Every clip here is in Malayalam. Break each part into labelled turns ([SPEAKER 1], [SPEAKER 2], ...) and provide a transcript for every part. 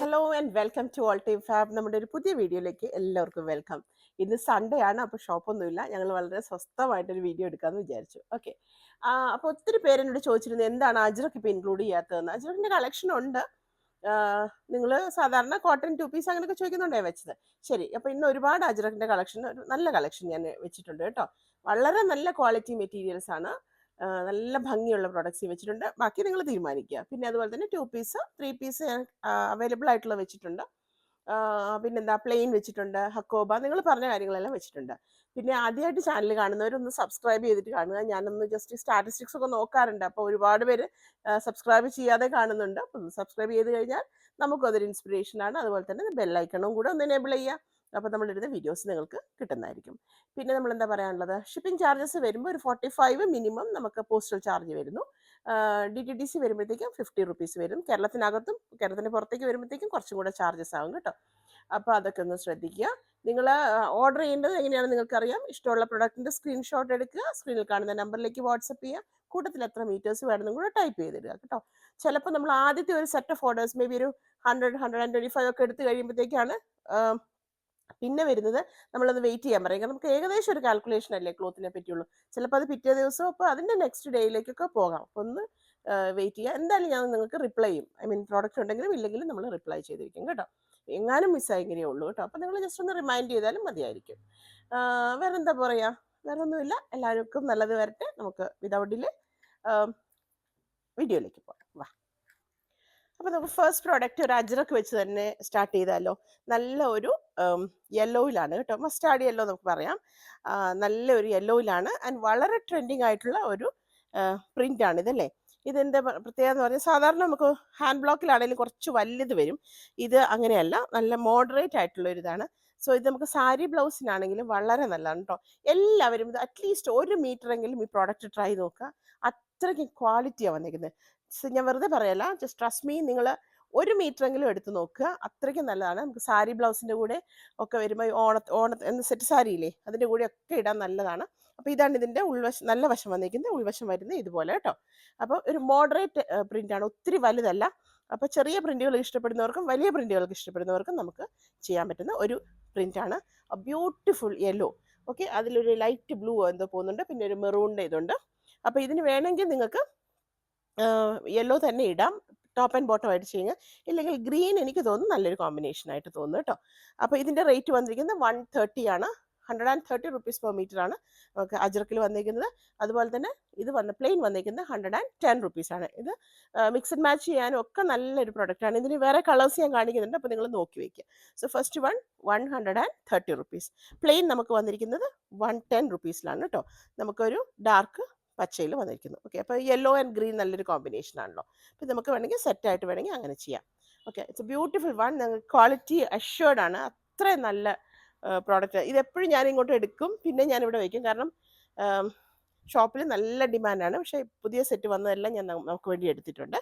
[SPEAKER 1] Hello and welcome to all team fab. നമ്മുടെ ഒരു പുതിയ വീഡിയോയിലേക്ക് എല്ലാവർക്കും വെൽക്കം. ഇന്ന് സൺഡേ ആണ്, അപ്പോൾ ഷോപ്പൊന്നുമില്ല. ഞങ്ങൾ വളരെ സ്വസ്ഥമായിട്ടൊരു വീഡിയോ എടുക്കാമെന്ന് വിചാരിച്ചു. ഓക്കെ, അപ്പോൾ ഒത്തിരി പേരെന്നോട് ചോദിച്ചിരുന്നു എന്താണ് അജ്രക്ക് ഇപ്പോൾ ഇൻക്ലൂഡ് ചെയ്യാത്തതെന്ന്. അജ്രക്കിൻ്റെ കളക്ഷൻ ഉണ്ട്. നിങ്ങൾ സാധാരണ കോട്ടൺ ടു പീസ് അങ്ങനെയൊക്കെ ചോദിക്കുന്നുണ്ടേ വെച്ചത്. ശരി, അപ്പോൾ ഇന്ന് ഒരുപാട് അജ്രക്കിൻ്റെ കളക്ഷൻ, ഒരു നല്ല കളക്ഷൻ ഞാൻ വെച്ചിട്ടുണ്ട് കേട്ടോ. വളരെ നല്ല ക്വാളിറ്റി മെറ്റീരിയൽസ് ആണ്. നല്ല ഭംഗിയുള്ള പ്രൊഡക്ട്സ് വെച്ചിട്ടുണ്ട്. ബാക്കി നിങ്ങൾ തീരുമാനിക്കുക. പിന്നെ അതുപോലെ തന്നെ 2 പീസ് 3 പീസ് അവൈലബിൾ ആയിട്ടുള്ള വെച്ചിട്ടുണ്ട്. പിന്നെന്താ പ്ലെയിൻ വെച്ചിട്ടുണ്ട്, ഹക്കോബ, നിങ്ങൾ പറഞ്ഞ കാര്യങ്ങളെല്ലാം വെച്ചിട്ടുണ്ട്. പിന്നെ ആദ്യമായിട്ട് ചാനൽ കാണുന്നവരൊന്ന് സബ്സ്ക്രൈബ് ചെയ്തിട്ട് കാണുക. ഞാനൊന്ന് ജസ്റ്റ് സ്റ്റാറ്റിസ്റ്റിക്സ് ഒക്കെ നോക്കാറുണ്ട്. അപ്പോൾ ഒരുപാട് പേര് സബ്സ്ക്രൈബ് ചെയ്യാതെ കാണുന്നുണ്ട്. അപ്പോൾ സബ്സ്ക്രൈബ് ചെയ്ത് കഴിഞ്ഞാൽ നമുക്കതൊരു ഇൻസ്പിറേഷനാണ്. അതുപോലെ തന്നെ ബെല്ലൈക്കണും കൂടെ ഒന്ന് എനേബിൾ ചെയ്യുക. അപ്പോൾ നമ്മളിടുന്ന വീഡിയോസ് നിങ്ങൾക്ക് കിട്ടുന്നതായിരിക്കും. പിന്നെ നമ്മൾ എന്താ പറയാനുള്ളത്, ഷിപ്പിംഗ് ചാർജസ് വരുമ്പോൾ ഒരു 45 മിനിമം നമുക്ക് പോസ്റ്റൽ ചാർജ് വരുന്നു. DTDC വരുമ്പോഴത്തേക്കും 50 റുപ്പീസ് വരും. കേരളത്തിനകത്തും കേരളത്തിന് പുറത്തേക്ക് വരുമ്പോഴത്തേക്കും കുറച്ചും കൂടെ ചാർജസ് ആകും കേട്ടോ. അപ്പോൾ അതൊക്കെ ഒന്ന് ശ്രദ്ധിക്കുക. നിങ്ങൾ ഓർഡർ ചെയ്യേണ്ടത് എങ്ങനെയാണെന്ന് നിങ്ങൾക്കറിയാം. ഇഷ്ടമുള്ള പ്രൊഡക്റ്റിൻ്റെ സ്ക്രീൻഷോട്ട് എടുക്കുക, സ്ക്രീനിൽ കാണുന്ന നമ്പറിലേക്ക് വാട്സപ്പ് ചെയ്യുക. കൂട്ടത്തിൽ എത്ര മീറ്റേഴ്സ് വേണമെന്നും കൂടെ ടൈപ്പ് ചെയ്തിടുക കേട്ടോ. ചിലപ്പോൾ നമ്മൾ ആദ്യത്തെ ഒരു set of orders may be ഒരു 100-125 ഒക്കെ എടുത്ത് കഴിയുമ്പോഴത്തേക്കാണ് പിന്നെ വരുന്നത് നമ്മളത് വെയിറ്റ് ചെയ്യാൻ പറയും. നമുക്ക് ഏകദേശം ഒരു കാൽക്കുലേഷൻ അല്ലേ ക്ലോത്തിനെ പറ്റിയുള്ളൂ. ചിലപ്പോൾ അത് പിറ്റേ ദിവസം, അപ്പോൾ അതിൻ്റെ നെക്സ്റ്റ് ഡേയിലേക്കൊക്കെ പോകാം. അപ്പോൾ ഒന്ന് വെയിറ്റ് ചെയ്യുക. എന്തായാലും ഞാൻ നിങ്ങൾക്ക് റിപ്ലൈ ചെയ്യും. ഐ മീൻ പ്രോഡക്റ്റ് ഉണ്ടെങ്കിലും ഇല്ലെങ്കിലും നമ്മൾ റിപ്ലൈ ചെയ്തിരിക്കും കേട്ടോ. എങ്ങാനും മിസ്സായെങ്കിലേ ഉള്ളൂ കേട്ടോ. അപ്പോൾ നിങ്ങൾ ജസ്റ്റ് ഒന്ന് റിമൈൻഡ് ചെയ്താലും മതിയായിരിക്കും. വേറെ എന്താ പറയുക, വേറെ ഒന്നുമില്ല. എല്ലാവർക്കും നല്ലത് വരട്ടെ. നമുക്ക് വിതൗട്ട് ഡിലേ വീഡിയോയിലേക്ക് പോകാം. വാ. അപ്പോൾ നമുക്ക് ഫസ്റ്റ് പ്രോഡക്റ്റ് ഒരു അജ്രക്ക് വെച്ച് തന്നെ സ്റ്റാർട്ട് ചെയ്താലോ. നല്ല ഒരു യെല്ലോയിലാണ് കേട്ടോ, മസ്റ്റാർഡ് യെല്ലോ നമുക്ക് പറയാം. നല്ല ഒരു യെല്ലോയിലാണ് ആൻഡ് വളരെ ട്രെൻഡിങ് ആയിട്ടുള്ള ഒരു പ്രിൻ്റാണ് ഇതല്ലേ. ഇതിൻ്റെ പ്രത്യേകത എന്ന് പറഞ്ഞാൽ സാധാരണ നമുക്ക് ഹാൻഡ് ബ്ലോക്കിലാണെങ്കിലും കുറച്ച് വലുത് വരും. ഇത് അങ്ങനെയല്ല, നല്ല മോഡറേറ്റ് ആയിട്ടുള്ള ഒരു ഇതാണ്. സോ ഇത് നമുക്ക് സാരി ബ്ലൗസിനാണെങ്കിലും വളരെ നല്ലതാണ് കേട്ടോ. എല്ലാവരും ഇത് അറ്റ്ലീസ്റ്റ് 1 മീറ്ററെങ്കിലും ഈ പ്രോഡക്റ്റ് ട്രൈ നോക്കുക. അത്രയ്ക്ക് ക്വാളിറ്റിയാണ് വന്നിരിക്കുന്നത്. ഞാൻ വെറുതെ പറയല്ല, ജസ്റ്റ് ട്രസ്റ്റ് മീ. നിങ്ങൾ 1 മീറ്ററെങ്കിലും എടുത്ത് നോക്കുക. അത്രയ്ക്കും നല്ലതാണ്. നമുക്ക് സാരി ബ്ലൗസിൻ്റെ കൂടെ ഒക്കെ വരുമ്പോൾ ഓണ സെറ്റ് സാരിയില്ലേ, അതിൻ്റെ കൂടെ ഒക്കെ ഇടാൻ നല്ലതാണ്. അപ്പോൾ ഇതാണ് ഇതിൻ്റെ ഉൾവശം, നല്ല വശം വന്നിരിക്കുന്നത്. ഉൾവശം വരുന്നത് ഇതുപോലെ കേട്ടോ. അപ്പോൾ ഒരു മോഡറേറ്റ് പ്രിൻ്റാണ്, ഒത്തിരി വലുതല്ല. അപ്പോൾ ചെറിയ പ്രിൻറ്റുകൾ ഇഷ്ടപ്പെടുന്നവർക്കും വലിയ പ്രിൻറ്റുകൾക്ക് ഇഷ്ടപ്പെടുന്നവർക്കും നമുക്ക് ചെയ്യാൻ പറ്റുന്ന ഒരു പ്രിൻ്റാണ്. Beautiful yellow. ഓക്കെ, അതിലൊരു ലൈറ്റ് ബ്ലൂ എന്തോ പോകുന്നുണ്ട്, പിന്നെ ഒരു മെറൂണിൻ്റെ ഇതുണ്ട്. അപ്പോൾ ഇതിന് വേണമെങ്കിൽ നിങ്ങൾക്ക് യെല്ലോ തന്നെ ഇടാം, ടോപ്പ് ആൻഡ് ബോട്ടം ആയിട്ട് ചെയ്യുക. ഇല്ലെങ്കിൽ ഗ്രീൻ എനിക്ക് തോന്നുന്നു നല്ലൊരു കോമ്പിനേഷൻ ആയിട്ട് തോന്നുന്നു കേട്ടോ. അപ്പോൾ ഇതിൻ്റെ റേറ്റ് വന്നിരിക്കുന്നത് 130 ആണ്. 130 റുപ്പീസ് പെർ മീറ്റർ ആണ് നമുക്ക് അജ്രക്കിൽ വന്നിരിക്കുന്നത്. അതുപോലെ തന്നെ ഇത് പ്ലെയിൻ വന്നിരിക്കുന്നത് 110 റുപ്പീസാണ്. ഇത് മിക്സ് ആൻഡ് മാച്ച് ചെയ്യാനും ഒക്കെ നല്ലൊരു പ്രൊഡക്റ്റാണ്. ഇതിന് വേറെ കളേഴ്സ് ഞാൻ കാണിക്കുന്നുണ്ട്, അപ്പോൾ നിങ്ങൾ നോക്കി വയ്ക്കുക. So first 130 rupees. പ്ലെയിൻ നമുക്ക് വന്നിരിക്കുന്നത് 110 റുപ്പീസിലാണ് കേട്ടോ. നമുക്കൊരു ഡാർക്ക് പച്ചയിൽ വന്നിരിക്കുന്നു. ഓക്കെ, അപ്പോൾ യെല്ലോ ആൻഡ് ഗ്രീൻ നല്ലൊരു കോമ്പിനേഷൻ ആണല്ലോ. അപ്പോൾ നമുക്ക് വേണമെങ്കിൽ സെറ്റായിട്ട് വേണമെങ്കിൽ അങ്ങനെ ചെയ്യാം. Okay, it's A beautiful one. Quality assured ആണ്. അത്രയും നല്ല പ്രോഡക്റ്റ്. ഇതെപ്പോഴും ഞാൻ ഇങ്ങോട്ട് എടുക്കും, പിന്നെ ഞാനിവിടെ വയ്ക്കും. കാരണം ഷോപ്പിൽ നല്ല ഡിമാൻഡാണ്. പക്ഷേ പുതിയ സെറ്റ് വന്നതെല്ലാം ഞാൻ നമുക്ക് വേണ്ടി എടുത്തിട്ടുണ്ട്.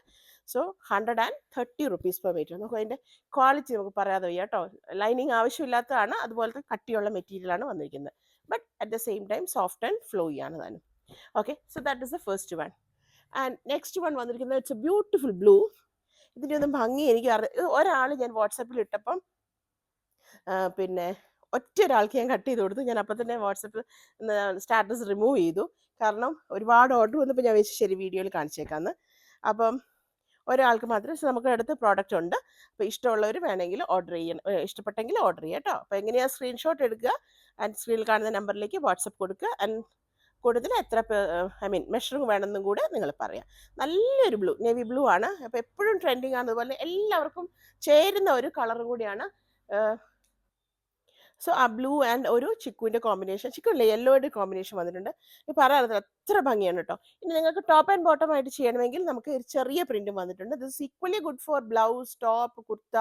[SPEAKER 1] So 130 rupees per metre. നമുക്ക് അതിൻ്റെ ക്വാളിറ്റി നമുക്ക് പറയാതെ വയ്യ കേട്ടോ. ലൈനിങ് ആവശ്യമില്ലാത്തതാണ്, അതുപോലത്തെ കട്ടിയുള്ള മെറ്റീരിയലാണ് വന്നിരിക്കുന്നത്. But at the same time soft and flowy ആണ് താനും. Okay, so that is the first one. And next one വന്നിരിക്കുന്നത് ഇറ്റ്സ് എ ബ്യൂട്ടിഫുൾ ബ്ലൂ. ഇതിൻ്റെ ഒന്നും ഭംഗി എനിക്ക് ഒരാൾ ഞാൻ വാട്സപ്പിൽ ഇട്ടപ്പം പിന്നെ ഒറ്റ ഒരാൾക്ക് ഞാൻ കട്ട് ചെയ്ത് കൊടുത്തു. ഞാൻ അപ്പം തന്നെ വാട്സപ്പിൽ സ്റ്റാറ്റസ് റിമൂവ് ചെയ്തു. കാരണം ഒരുപാട് ഓർഡർ വന്നപ്പോൾ ഞാൻ വെച്ച് ശരി വീഡിയോയിൽ കാണിച്ചേക്കാമെന്ന്. അപ്പം ഒരാൾക്ക് മാത്രമേ നമുക്ക് അടുത്ത് പ്രോഡക്റ്റ് ഉണ്ട്. അപ്പോൾ ഇഷ്ടമുള്ളവർ വേണമെങ്കിൽ ഓർഡർ ചെയ്യണം, ഇഷ്ടപ്പെട്ടെങ്കിൽ ഓർഡർ ചെയ്യാം കേട്ടോ. അപ്പോൾ എങ്ങനെയാണ് സ്ക്രീൻഷോട്ട് എടുക്കുക ആൻഡ് സ്ക്രീനിൽ കാണുന്ന നമ്പറിലേക്ക് വാട്സപ്പ് കൊടുക്കുക. ആൻഡ് കൂടുതൽ എത്ര മെഷറിങ് വേണമെന്നും കൂടെ നിങ്ങൾ പറയാം. നല്ലൊരു ബ്ലൂ, നേവി ബ്ലൂ ആണ്. അപ്പോൾ എപ്പോഴും ട്രെൻഡിങ് ആണ്. അതുപോലെ എല്ലാവർക്കും ചേരുന്ന ഒരു കളറും കൂടിയാണ്. സോ ആ ബ്ലൂ ആൻഡ് ഒരു ചിക്കുവിൻ്റെ കോമ്പിനേഷൻ, ചിക്കുവിൻ്റെ യെല്ലോയുടെ കോമ്പിനേഷൻ വന്നിട്ടുണ്ട്. ഈ പറയാറുള്ളത് അത്ര ഭംഗിയാണ് കേട്ടോ. ഇനി നിങ്ങൾക്ക് ടോപ്പ് ആൻഡ് ബോട്ടം ആയിട്ട് ചെയ്യണമെങ്കിൽ നമുക്ക് ഒരു ചെറിയ പ്രിൻറ്റും വന്നിട്ടുണ്ട്. This equally good for blouse, top, kurta,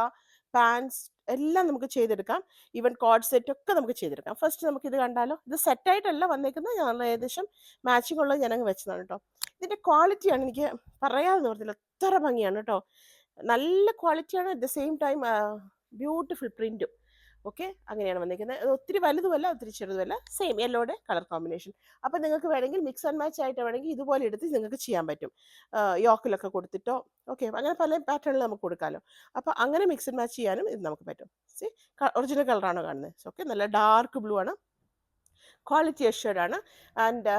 [SPEAKER 1] pants എല്ലാം നമുക്ക് ചെയ്തെടുക്കാം. ഈവൻ കോഡ് സെറ്റ് ഒക്കെ നമുക്ക് ചെയ്തെടുക്കാം. ഫസ്റ്റ് നമുക്ക് ഇത് കണ്ടാലോ. ഇത് സെറ്റായിട്ടല്ല വന്നേക്കുന്നത്, ഞങ്ങൾ ഏകദേശം മാച്ചിങ് ഉള്ളത് ഞാനങ്ങ് വെച്ചതാണ് കേട്ടോ. ഇതിൻ്റെ ക്വാളിറ്റിയാണ് എനിക്ക് പറയാതെ നിർത്തില്ല, അത്ര ഭംഗിയാണ് കേട്ടോ. നല്ല ക്വാളിറ്റിയാണ്. At the same time beautiful പ്രിൻറ്റും. ഓക്കെ, അങ്ങനെയാണ് വന്നിരിക്കുന്നത്. അത് ഒത്തിരി വലുതുമല്ല ഒത്തിരി ചെറുതുമല്ല, സെയിം യെല്ലോയുടെ കളർ കോമ്പിനേഷൻ. അപ്പം നിങ്ങൾക്ക് വേണമെങ്കിൽ മിക്സ് ആൻഡ് മാച്ച് ആയിട്ട് വേണമെങ്കിൽ ഇതുപോലെ എടുത്ത് നിങ്ങൾക്ക് ചെയ്യാൻ പറ്റും. യോക്കിലൊക്കെ കൊടുത്തിട്ടോ ഓക്കെ, അങ്ങനെ പല പാറ്റേണിൽ നമുക്ക് കൊടുക്കാമല്ലോ. അപ്പോൾ അങ്ങനെ മിക്സ് ആൻഡ് മാച്ച് ചെയ്യാനും ഇത് നമുക്ക് പറ്റും. സി, ഒറിജിനൽ കളറാണോ കാണുന്നത്? ഓക്കെ, നല്ല ഡാർക്ക് ബ്ലൂ ആണ്, ക്വാളിറ്റി അഷ്യൂർഡ് ആണ്. ആൻഡ്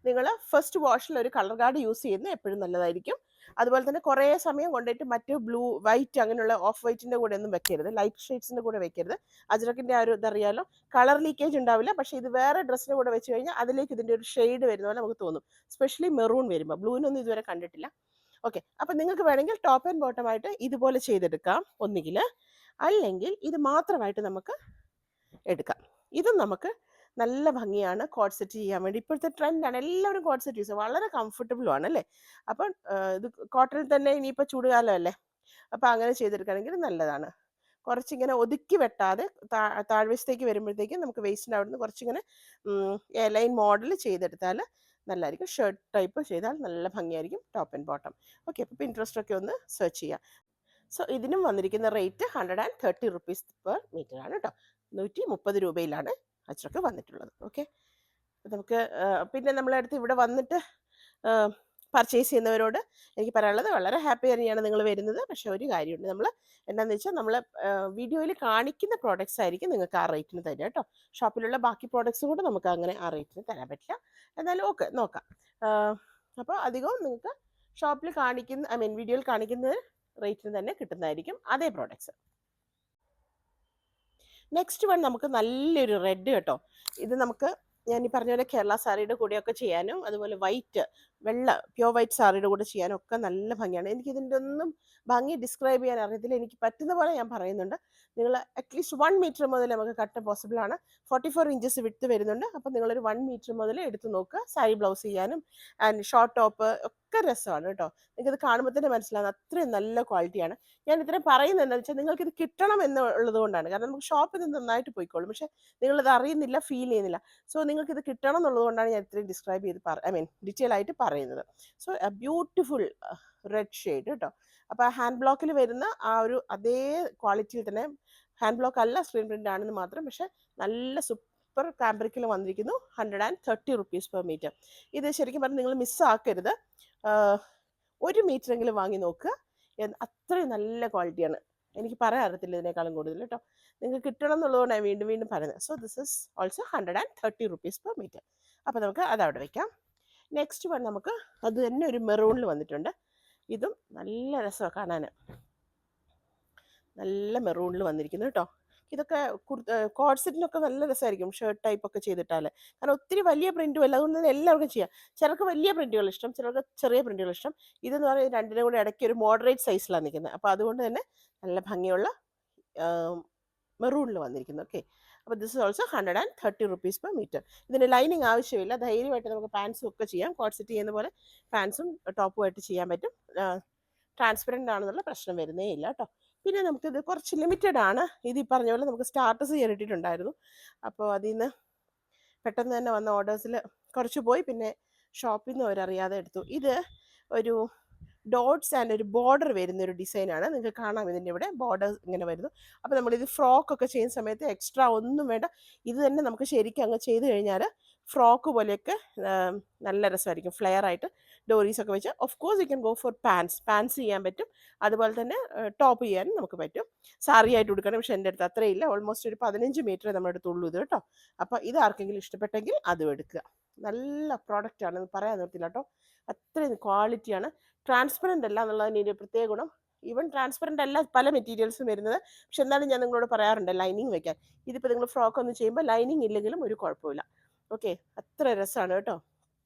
[SPEAKER 1] നിങ്ങൾ ഫസ്റ്റ് വാഷിൽ ഒരു കളർ ഗാർഡ് യൂസ് ചെയ്യുന്നത് എപ്പോഴും നല്ലതായിരിക്കും. അതുപോലെ തന്നെ കുറേ സമയം കൊണ്ടിട്ട് മറ്റ് ബ്ലൂ വൈറ്റ് അങ്ങനെയുള്ള ഓഫ് വൈറ്റിൻ്റെ കൂടെ ഒന്നും വെക്കരുത്, ലൈറ്റ് ഷെയ്ഡ്സിൻ്റെ കൂടെ വെക്കരുത്. അജ്രക്കിൻ്റെ ആ ഒരു ഇതറിയാലോ, കളർ ലീക്കേജ് ഉണ്ടാവില്ല, പക്ഷേ ഇത് വേറെ ഡ്രസ്സിൻ്റെ കൂടെ വെച്ച് കഴിഞ്ഞാൽ അതിലേക്ക് ഇതിൻ്റെ ഒരു ഷെയ്ഡ് വരുന്ന പോലെ നമുക്ക് തോന്നും, സ്പെഷ്യലി മെറൂൺ വരുമ്പോൾ. ബ്ലൂവിനൊന്നും ഇതുവരെ കണ്ടിട്ടില്ല. ഓക്കെ, അപ്പം നിങ്ങൾക്ക് വേണമെങ്കിൽ ടോപ്പ് ആൻഡ് ബോട്ടം ആയിട്ട് ഇതുപോലെ ചെയ്തെടുക്കാം ഒന്നുകിൽ, അല്ലെങ്കിൽ ഇത് മാത്രമായിട്ട് നമുക്ക് എടുക്കാം. ഇതും നമുക്ക് നല്ല ഭംഗിയാണ് കോഡ് സെറ്റ് ചെയ്യാൻ വേണ്ടി. ഇപ്പോഴത്തെ ട്രെൻഡാണ്, എല്ലാവരും കോഡ് സെറ്റ് യൂസ് ചെയ്യും, വളരെ കംഫർട്ടബിളും ആണ് അല്ലേ. അപ്പം ഇത് കോട്ടണിൽ തന്നെ ഇനിയിപ്പോൾ ചൂടുകാലമല്ലേ, അപ്പോൾ അങ്ങനെ ചെയ്തെടുക്കുകയാണെങ്കിൽ നല്ലതാണ്. കുറച്ചിങ്ങനെ ഒതുക്കി വെട്ടാതെ താഴ്വശത്തേക്ക് വരുമ്പോഴത്തേക്കും നമുക്ക് വേസ്റ്റിൻ്റെ അവിടെ നിന്ന് കുറച്ചിങ്ങനെ ലൈൻ മോഡൽ ചെയ്തെടുത്താൽ നല്ലതായിരിക്കും. ഷർട്ട് ടൈപ്പ് ചെയ്താൽ നല്ല ഭംഗിയായിരിക്കും, ടോപ്പ് ആൻഡ് ബോട്ടം. ഓക്കെ, അപ്പോൾ ഇൻട്രസ്റ്റ് ഒക്കെ ഒന്ന് സെർച്ച് ചെയ്യാം. സോ ഇതിനും വന്നിരിക്കുന്ന റേറ്റ് 130 റുപ്പീസ് പെർ മീറ്റർ ആണ് കേട്ടോ. 130 രൂപയിലാണ് അജ്രക്ക് വന്നിട്ടുള്ളത്. ഓക്കെ, നമുക്ക് പിന്നെ നമ്മളടുത്ത് ഇവിടെ വന്നിട്ട് പർച്ചേസ് ചെയ്യുന്നവരോട് എനിക്ക് പറയാനുള്ളത്, വളരെ ഹാപ്പി തന്നെയാണ് നിങ്ങൾ വരുന്നത്. പക്ഷേ ഒരു കാര്യമുണ്ട്, നമ്മൾ എന്താണെന്ന് വെച്ചാൽ നമ്മൾ വീഡിയോയിൽ കാണിക്കുന്ന പ്രോഡക്റ്റ്സ് ആയിരിക്കും നിങ്ങൾക്ക് ആ റേറ്റിന് തരിക കേട്ടോ. ഷോപ്പിലുള്ള ബാക്കി പ്രോഡക്റ്റ്സ് കൂടെ നമുക്ക് അങ്ങനെ ആ റേറ്റിന് തരാൻ പറ്റില്ല. എന്നാലും ഓക്കെ, നോക്കാം. അപ്പോൾ അധികവും നിങ്ങൾക്ക് ഷോപ്പിൽ കാണിക്കുന്ന വീഡിയോയിൽ കാണിക്കുന്ന റേറ്റിന് തന്നെ കിട്ടുന്നതായിരിക്കും അതേ പ്രോഡക്റ്റ്സ്. നെക്സ്റ്റ് വൺ നമുക്ക് നല്ലൊരു റെഡ് കേട്ടോ. ഇത് നമുക്ക് ഞാൻ ഈ പറഞ്ഞ പോലെ കേരള സാരിയുടെ കൂടെയൊക്കെ ചെയ്യാനും, അതുപോലെ വൈറ്റ് വെള്ള പ്യോർ വൈറ്റ് സാരിയുടെ കൂടെ ചെയ്യാനും ഒക്കെ നല്ല ഭംഗിയാണ്. എനിക്കിതിൻ്റെ ഒന്നും ഭംഗി ഡിസ്ക്രൈബ് ചെയ്യാൻ അറിയത്തില്ല, എനിക്ക് പറ്റുന്ന പോലെ ഞാൻ പറയുന്നുണ്ട്. നിങ്ങൾ അറ്റ്ലീസ്റ്റ് 1 മീറ്റർ മുതൽ നമുക്ക് കട്ട് പോസിബിൾ ആണ്. 44 ഇഞ്ചസ് വിട്ട് വരുന്നുണ്ട്. അപ്പം നിങ്ങളൊരു 1 മീറ്റർ മുതൽ എടുത്ത് നോക്കുക. സാരി ബ്ലൗസ് ചെയ്യാനും ആൻഡ് ഷോർട്ട് ടോപ്പ് ഒക്കെ രസമാണ് കേട്ടോ. നിങ്ങൾക്കിത് കാണുമ്പോൾ തന്നെ മനസ്സിലാകും, അത്രയും നല്ല ക്വാളിറ്റിയാണ്. ഞാൻ ഇത്രയും പറയുന്നത് എന്താണെന്ന് വെച്ചാൽ നിങ്ങൾക്കിത് കിട്ടണം എന്നുള്ളത് കൊണ്ടാണ്. കാരണം നമുക്ക് ഷോപ്പിൽ നിന്ന് നന്നായിട്ട് പോയിക്കോളും, പക്ഷേ നിങ്ങളിത് അറിയുന്നില്ല, ഫീൽ ചെയ്യുന്നില്ല. സോ നിങ്ങൾക്കിത് കിട്ടണം എന്നുള്ളത് കൊണ്ടാണ് ഞാൻ ഇത്രയും ഡിസ്ക്രൈബ് ചെയ്ത് ഡീറ്റെയിൽ ആയിട്ട് പറയുന്നത്. സോ ബ്യൂട്ടിഫുൾ റെഡ് ഷെയ്ഡ് കേട്ടോ. അപ്പോൾ ഹാൻഡ് ബ്ലോക്കിൽ വരുന്ന ആ ഒരു അതേ ക്വാളിറ്റിയിൽ തന്നെ, ഹാൻഡ് ബ്ലോക്ക് അല്ല സ്ക്രീൻ പ്രിൻ്റ് ആണെന്ന് മാത്രം, പക്ഷേ നല്ല സൂപ്പർ കാംബ്രിക്കിൽ വന്നിരിക്കുന്നു. 130 റുപ്പീസ് പെർ മീറ്റർ. ഇത് ശരിക്കും പറഞ്ഞാൽ നിങ്ങൾ മിസ്സാക്കരുത്, 1 മീറ്ററെങ്കിലും വാങ്ങി നോക്കുക. അത്രയും നല്ല ക്വാളിറ്റിയാണ്, എനിക്ക് പറയാൻ അറിയത്തില്ല ഇതിനേക്കാളും കൂടുതൽ കേട്ടോ. നിങ്ങൾക്ക് കിട്ടണം എന്നുള്ളതുകൊണ്ടാണ് വീണ്ടും വീണ്ടും പറയുന്നത്. So this is also 130 rupees per metre. അപ്പോൾ നമുക്ക് അതവിടെ വയ്ക്കാം. നെക്സ്റ്റ് വൺ നമുക്ക് അത് തന്നെ ഒരു മെറൂണിൽ വന്നിട്ടുണ്ട്. ഇതും നല്ല രസമാണ് കാണാൻ, നല്ല മെറൂണിൽ വന്നിരിക്കുന്നു കേട്ടോ. ഇതൊക്കെ കോഡ് സെറ്റിനൊക്കെ നല്ല രസമായിരിക്കും, ഷർട്ട് ടൈപ്പ് ഒക്കെ ചെയ്തിട്ടാൽ. കാരണം ഒത്തിരി വലിയ പ്രിൻറ്റും അല്ല, അതുകൊണ്ട് തന്നെ എല്ലാവർക്കും ചെയ്യാം. ചിലർക്ക് വലിയ പ്രിൻറ്റുകൾ ഇഷ്ടം, ചിലർക്ക് ചെറിയ പ്രിൻറ്റുകൾ ഇഷ്ടം. ഇതെന്ന് പറയുന്നത് രണ്ടിനും കൂടെ ഇടയ്ക്ക് ഒരു മോഡറേറ്റ് സൈസിലാണ് നിൽക്കുന്നത്. അപ്പോൾ അതുകൊണ്ട് തന്നെ നല്ല ഭംഗിയുള്ള മെറൂണിൽ വന്നിരിക്കുന്നു. ഓക്കെ, അപ്പോൾ this is also 130 rupees per metre. ഇതിന് ലൈനിങ് ആവശ്യമില്ല, ധൈര്യമായിട്ട് നമുക്ക് പാൻസും ഒക്കെ ചെയ്യാം. കോഡ് സെറ്റ് ചെയ്യുന്ന പോലെ പാൻസും ടോപ്പുമായിട്ട് ചെയ്യാൻ പറ്റും. ട്രാൻസ്പെറൻ്റ് ആണെന്നുള്ള പ്രശ്നം വരുന്നേ ഇല്ല കേട്ടോ. പിന്നെ നമുക്കിത് കുറച്ച് ലിമിറ്റഡ് ആണ്. ഇത് ഈ പറഞ്ഞ പോലെ നമുക്ക് സ്റ്റാർട്ടേഴ്സ് ചെയ്തിട്ടുണ്ടായിരുന്നു. അപ്പോൾ അതിൽ നിന്ന് പെട്ടെന്ന് തന്നെ വന്ന ഓർഡേഴ്സിൽ കുറച്ച് പോയി, പിന്നെ ഷോപ്പിൽ നിന്ന് അവരറിയാതെ എടുത്തു. ഇത് ഒരു ഡോട്ട്സ് ആൻഡ് ഒരു ബോർഡർ വരുന്ന ഒരു ഡിസൈനാണ്. നിങ്ങൾക്ക് കാണാം ഇതിൻ്റെ ഇവിടെ ബോർഡർ ഇങ്ങനെ വരുന്നു. അപ്പോൾ നമ്മളിത് ഫ്രോക്കൊക്കെ ചെയ്യുന്ന സമയത്ത് എക്സ്ട്രാ ഒന്നും വേണ്ട, ഇത് തന്നെ നമുക്ക് ശരിക്കും അങ്ങ് ചെയ്ത് കഴിഞ്ഞാൽ ഫ്രോക്ക് പോലെയൊക്കെ നല്ല രസമായിരിക്കും. ഫ്ലെയർ ആയിട്ട് ഡോറീസൊക്കെ വെച്ച്, of course you can go for pants ചെയ്യാൻ പറ്റും. അതുപോലെ തന്നെ ടോപ്പ് ചെയ്യാനും നമുക്ക് പറ്റും. സാരി ആയിട്ട് കൊടുക്കണം, പക്ഷെ എൻ്റെ അടുത്ത് അത്രയില്ല. ഓൾമോസ്റ്റ് ഒരു 15 മീറ്റർ നമ്മുടെ അടുത്തുള്ളൂ ഇത് കേട്ടോ. അപ്പോൾ ഇത് ആർക്കെങ്കിലും ഇഷ്ടപ്പെട്ടെങ്കിൽ അതും എടുക്കുക. നല്ല പ്രോഡക്റ്റാണ്, പറയാൻ നിർത്തില്ല കേട്ടോ. അത്രയും ക്വാളിറ്റിയാണ്. ട്രാൻസ്പെറൻ്റ് അല്ല എന്നുള്ളതിന് ഇതിൻ്റെ പ്രത്യേക ഗുണം. ഈവൻ ട്രാൻസ്പെറൻ്റ് അല്ല പല മെറ്റീരിയൽസും വരുന്നത്, പക്ഷെ എന്നാലും ഞാൻ നിങ്ങളോട് പറയാറുണ്ട് ലൈനിങ് വെക്കാൻ. ഇതിപ്പോൾ നിങ്ങൾ ഫ്രോക്ക് ഒന്ന് ചെയ്യുമ്പോൾ ലൈനിങ് ഇല്ലെങ്കിലും ഒരു കുഴപ്പമില്ല. ഓക്കെ, അത്ര രസമാണ് കേട്ടോ.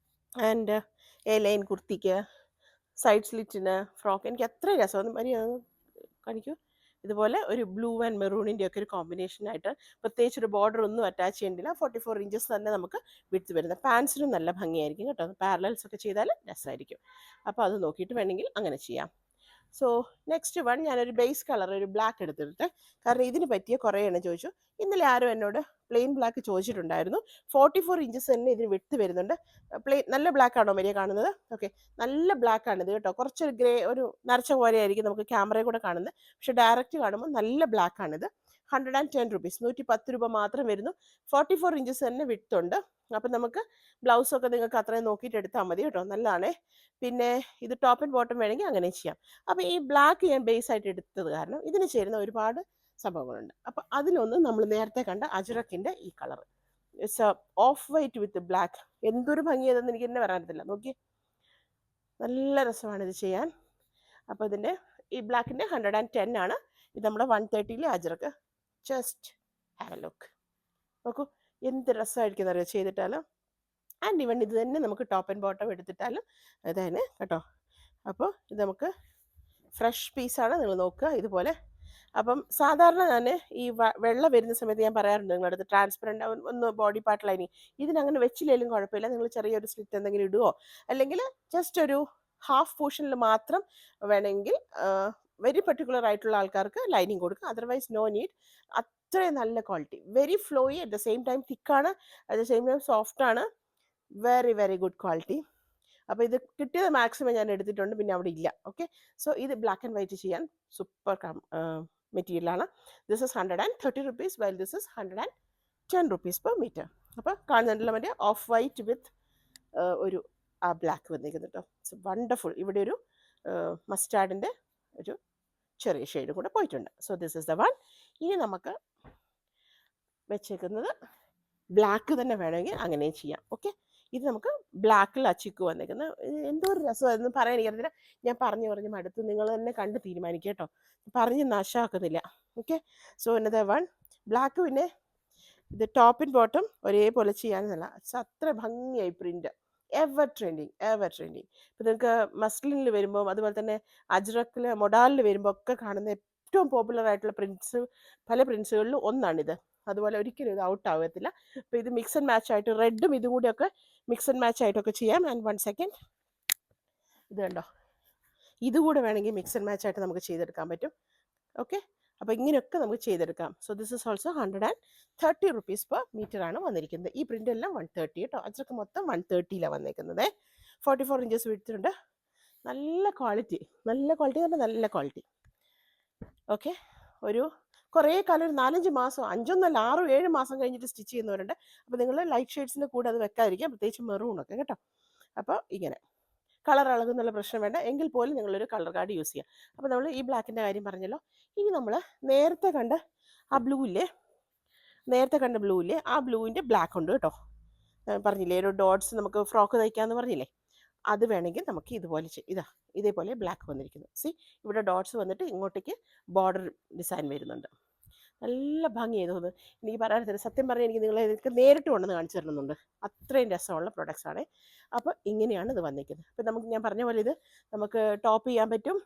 [SPEAKER 1] ആൻഡ് എ ലൈൻ കുർത്തിക്ക്, സൈഡ് സ്ലിറ്റിന്, ഫ്രോക്ക്, എനിക്ക് അത്ര രസമാണ്. മരി കാണിക്കൂ. ഇതുപോലെ ഒരു ബ്ലൂ ആൻഡ് മെറൂണിൻ്റെ ഒക്കെ ഒരു കോമ്പിനേഷനായിട്ട് പ്രത്യേകിച്ച് ഒരു ബോർഡർ ഒന്നും അറ്റാച്ച് ചെയ്യേണ്ടില്ല. 44 ഇഞ്ചസ് തന്നെ നമുക്ക് വിഡ്ത്ത് വരുന്നത്. പാൻസിനും നല്ല ഭംഗിയായിരിക്കും കേട്ടോ. പാരലൽസ് ഒക്കെ ചെയ്താൽ രസമായിരിക്കും. അപ്പോൾ അത് നോക്കിയിട്ട് വേണമെങ്കിൽ അങ്ങനെ ചെയ്യാം. സോ നെക്സ്റ്റ് വൺ, ഞാനൊരു ബേസ് കളർ ഒരു ബ്ലാക്ക് എടുത്തിട്ട്, കാരണം ഇതിന് പറ്റിയ കുറേ എണ്ണം ചോദിച്ചു. ഇന്നലെ ആരും എന്നോട് പ്ലെയിൻ ബ്ലാക്ക് ചോദിച്ചിട്ടുണ്ടായിരുന്നു. 44 ഇഞ്ചസ് തന്നെ ഇതിന് വിട്ട് വരുന്നുണ്ട്. നല്ല ബ്ലാക്ക് ആണോ മരിയ കാണുന്നത്? ഓക്കെ, നല്ല ബ്ലാക്ക് ആണിത് കേട്ടോ. കുറച്ചൊരു ഗ്രേ, ഒരു നരച്ച പോലെ ആയിരിക്കും നമുക്ക് ക്യാമറയിൽ കൂടെ കാണുന്നത്, പക്ഷെ ഡയറക്റ്റ് കാണുമ്പോൾ നല്ല ബ്ലാക്ക് ആണിത്. 110 rupees, 110 രൂപ മാത്രം വരുന്നു. 44 ഇഞ്ചസ് തന്നെ വിഡ്ത്ത് ഉണ്ട്. അപ്പം നമുക്ക് ബ്ലൗസൊക്കെ നിങ്ങൾക്ക് അത്രയും നോക്കിയിട്ട് എടുത്താൽ മതി കേട്ടോ, നല്ലതാണേ. പിന്നെ ഇത് ടോപ്പ് ആൻഡ് ബോട്ടം വേണമെങ്കിൽ അങ്ങനെ ചെയ്യാം. അപ്പോൾ ഈ ബ്ലാക്ക് ഞാൻ ബേസ് ആയിട്ട് എടുത്തത് കാരണം ഇതിന് ചേരുന്ന ഒരുപാട് സംഭവങ്ങളുണ്ട്. അപ്പോൾ അതിലൊന്ന് നമ്മൾ നേരത്തെ കണ്ട അജ്രക്കിൻ്റെ ഈ colour, it's of white with black. എന്തൊരു ഭംഗിയതെന്ന് എനിക്ക് തന്നെ പറയാനത്തില്ല. നോക്കി, നല്ല രസമാണ് ഇത് ചെയ്യാൻ. അപ്പോൾ ഇതിൻ്റെ ഈ ബ്ലാക്കിൻ്റെ 110 ആണ്. ഇത് നമ്മുടെ 130 ajrak. Just have a look. നോക്കൂ എന്ത് രസമായിരിക്കും അറിയാം ചെയ്തിട്ടാലും. ആൻഡ് ഇവൺ ഇത് തന്നെ നമുക്ക് ടോപ്പ് ആൻഡ് ബോട്ടം എടുത്തിട്ടാലും ഇത് തന്നെ കേട്ടോ. അപ്പോൾ ഇത് നമുക്ക് ഫ്രഷ് പീസാണ്, നിങ്ങൾ നോക്കുക ഇതുപോലെ. അപ്പം സാധാരണ ഞാൻ ഈ വെള്ളം വരുന്ന സമയത്ത് ഞാൻ പറയാറുണ്ട് നിങ്ങളുടെ അടുത്ത് ട്രാൻസ്പെറൻറ്റ് ഒന്ന് ബോഡി പാർട്ട് ലൈനിങ് ഇതിനങ്ങനെ വെച്ചില്ലെങ്കിലും കുഴപ്പമില്ല. നിങ്ങൾ ചെറിയൊരു സ്ലിറ്റ് എന്തെങ്കിലും ഇടുകയോ അല്ലെങ്കിൽ ജസ്റ്റ് ഒരു ഹാഫ് പോർഷനിൽ മാത്രം വേണമെങ്കിൽ വെരി പെർട്ടിക്കുലർ ആയിട്ടുള്ള ആൾക്കാർക്ക് ലൈനിങ് കൊടുക്കുക. Otherwise no need. അത്രയും നല്ല quality, very flowy, at the same time തിക്കാണ്, at the same time soft ആണ്. Very very good quality. അപ്പോൾ ഇത് കിട്ടിയത് മാക്സിമം ഞാൻ എടുത്തിട്ടുണ്ട്, പിന്നെ അവിടെ ഇല്ല. ഓക്കെ, സോ ഇത് ബ്ലാക്ക് ആൻഡ് വൈറ്റ് ചെയ്യാൻ സൂപ്പർ മെറ്റീരിയലാണ്. This is 130 rupees, while this is 110 rupees per meter. അപ്പോൾ കാണുന്നുണ്ടല്ലോ മറ്റേ ഓഫ് വൈറ്റ് വിത്ത് ഒരു ആ ബ്ലാക്ക് വന്നിരിക്കുന്നു കേട്ടോ. It's wonderful. ഇവിടെ ഒരു മസ്റ്റാർഡിൻ്റെ ഒരു ചെറിയ ഷെയ്ഡ് കൂടെ പോയിട്ടുണ്ട്. So this is the one. ഇനി നമുക്ക് വെച്ചേക്കുന്നത് ബ്ലാക്ക് തന്നെ വേണമെങ്കിൽ അങ്ങനെയും ചെയ്യാം. ഓക്കെ, ഇത് നമുക്ക് ബ്ലാക്കിൽ അച്ചിക്ക് വന്നേക്കുന്നത്. എന്തോ ഒരു രസമായിരുന്നു പറയാൻ എനിക്കറിയില്ല. ഞാൻ പറഞ്ഞു മടുത്ത്, നിങ്ങൾ തന്നെ കണ്ട് തീരുമാനിക്കുക കേട്ടോ, പറഞ്ഞ് നാശമാക്കുന്നില്ല. ഓക്കെ, സോ ഇന്നത്തെ വൺ ബ്ലാക്ക്. പിന്നെ ഇത് ടോപ്പ് ആൻഡ് ബോട്ടം ഒരേപോലെ ചെയ്യാനല്ല, അത്ര ഭംഗിയായി പ്രിൻ്റ്. Ever trending. ഇപ്പം നിങ്ങൾക്ക് മസ്ലിനിൽ വരുമ്പോൾ, അതുപോലെ തന്നെ അജ്രക്കിൽ മൊഡാലിൽ വരുമ്പോൾ ഒക്കെ കാണുന്ന ഏറ്റവും പോപ്പുലർ ആയിട്ടുള്ള പ്രിൻസ്, പല പ്രിൻസുകളിലും ഒന്നാണിത്. അതുപോലെ ഒരിക്കലും ഇത് ഔട്ട് ആകത്തില്ല. അപ്പോൾ ഇത് മിക്സ് ആൻഡ് മാച്ച് ആയിട്ട് റെഡും ഇതും കൂടിയൊക്കെ മിക്സ് ആൻഡ് മാച്ച് ആയിട്ടൊക്കെ ചെയ്യാം. ആൻഡ് 1 second, ഇത് കണ്ടോ, ഇതുകൂടെ വേണമെങ്കിൽ മിക്സ് ആൻഡ് മാച്ച് ആയിട്ട് നമുക്ക് ചെയ്തെടുക്കാൻ പറ്റും. ഓക്കെ, അപ്പോൾ ഇങ്ങനെയൊക്കെ നമുക്ക് ചെയ്തെടുക്കാം. So this is also 130 rupees per meter ആണ് വന്നിരിക്കുന്നത്. ഈ പ്രിൻ്റ് എല്ലാം 130 കേട്ടോ. അതൊക്കെ മൊത്തം 130ലാണ് വന്നേക്കുന്നത്. 44 ഇഞ്ചസ് വിടുത്തുണ്ട്. നല്ല ക്വാളിറ്റി തന്നെ, നല്ല ക്വാളിറ്റി. ഓക്കെ, ഒരു കുറേ കാലം, ഒരു 4-5 മാസം, 5 6-7 മാസം കഴിഞ്ഞിട്ട് സ്റ്റിച്ച് ചെയ്യുന്നവരുണ്ട്. അപ്പോൾ നിങ്ങൾ ലൈറ്റ് ഷെയ്ഡ്സിൻ്റെ കൂടെ അത് വെക്കാതിരിക്കാം, പ്രത്യേകിച്ച് മെറൂണൊക്കെ കേട്ടോ. അപ്പോൾ ഇങ്ങനെ കളർ ഇളകുന്നുള്ള പ്രശ്നം വേണ്ട, എങ്കിൽ പോലും നിങ്ങളൊരു കളർ കാർഡ് യൂസ് ചെയ്യുക. അപ്പോൾ നമ്മൾ ഈ ബ്ലാക്കിൻ്റെ കാര്യം പറഞ്ഞല്ലോ. ഇനി നമ്മൾ നേരത്തെ കണ്ട ആ ബ്ലൂ ഇല്ലേ, ആ ബ്ലൂവിൻ്റെ ബ്ലാക്ക് ഉണ്ട് കേട്ടോ. പറഞ്ഞില്ലേ ഒരു ഡോട്ട്സ് നമുക്ക് ഫ്രോക്ക് തയ്ക്കാമെന്ന് പറഞ്ഞില്ലേ, അത് വേണമെങ്കിൽ നമുക്ക് ഇതുപോലെ ഇതേപോലെ ബ്ലാക്ക് വന്നിരിക്കുന്നു. സി, ഇവിടെ ഡോട്ട്സ് വന്നിട്ട് ഇങ്ങോട്ടേക്ക് ബോർഡർ ഡിസൈൻ വരുന്നുണ്ട്. നല്ല ഭംഗിയായി തോന്നുന്നു. എനിക്ക് പറയാൻ സത്യം പറഞ്ഞാൽ എനിക്ക് നേരിട്ട് കൊണ്ടുവന്ന് കാണിച്ചു തരുന്നുണ്ട്. അത്രയും രസമുള്ള പ്രൊഡക്ട്സ് ആണ്. അപ്പോൾ ഇങ്ങനെയാണ് ഇത് വന്നിരിക്കുന്നത്. അപ്പോൾ നമുക്ക് ഞാൻ പറഞ്ഞ പോലെ ഇത് നമുക്ക് ടോപ്പ് ചെയ്യാൻ പറ്റും,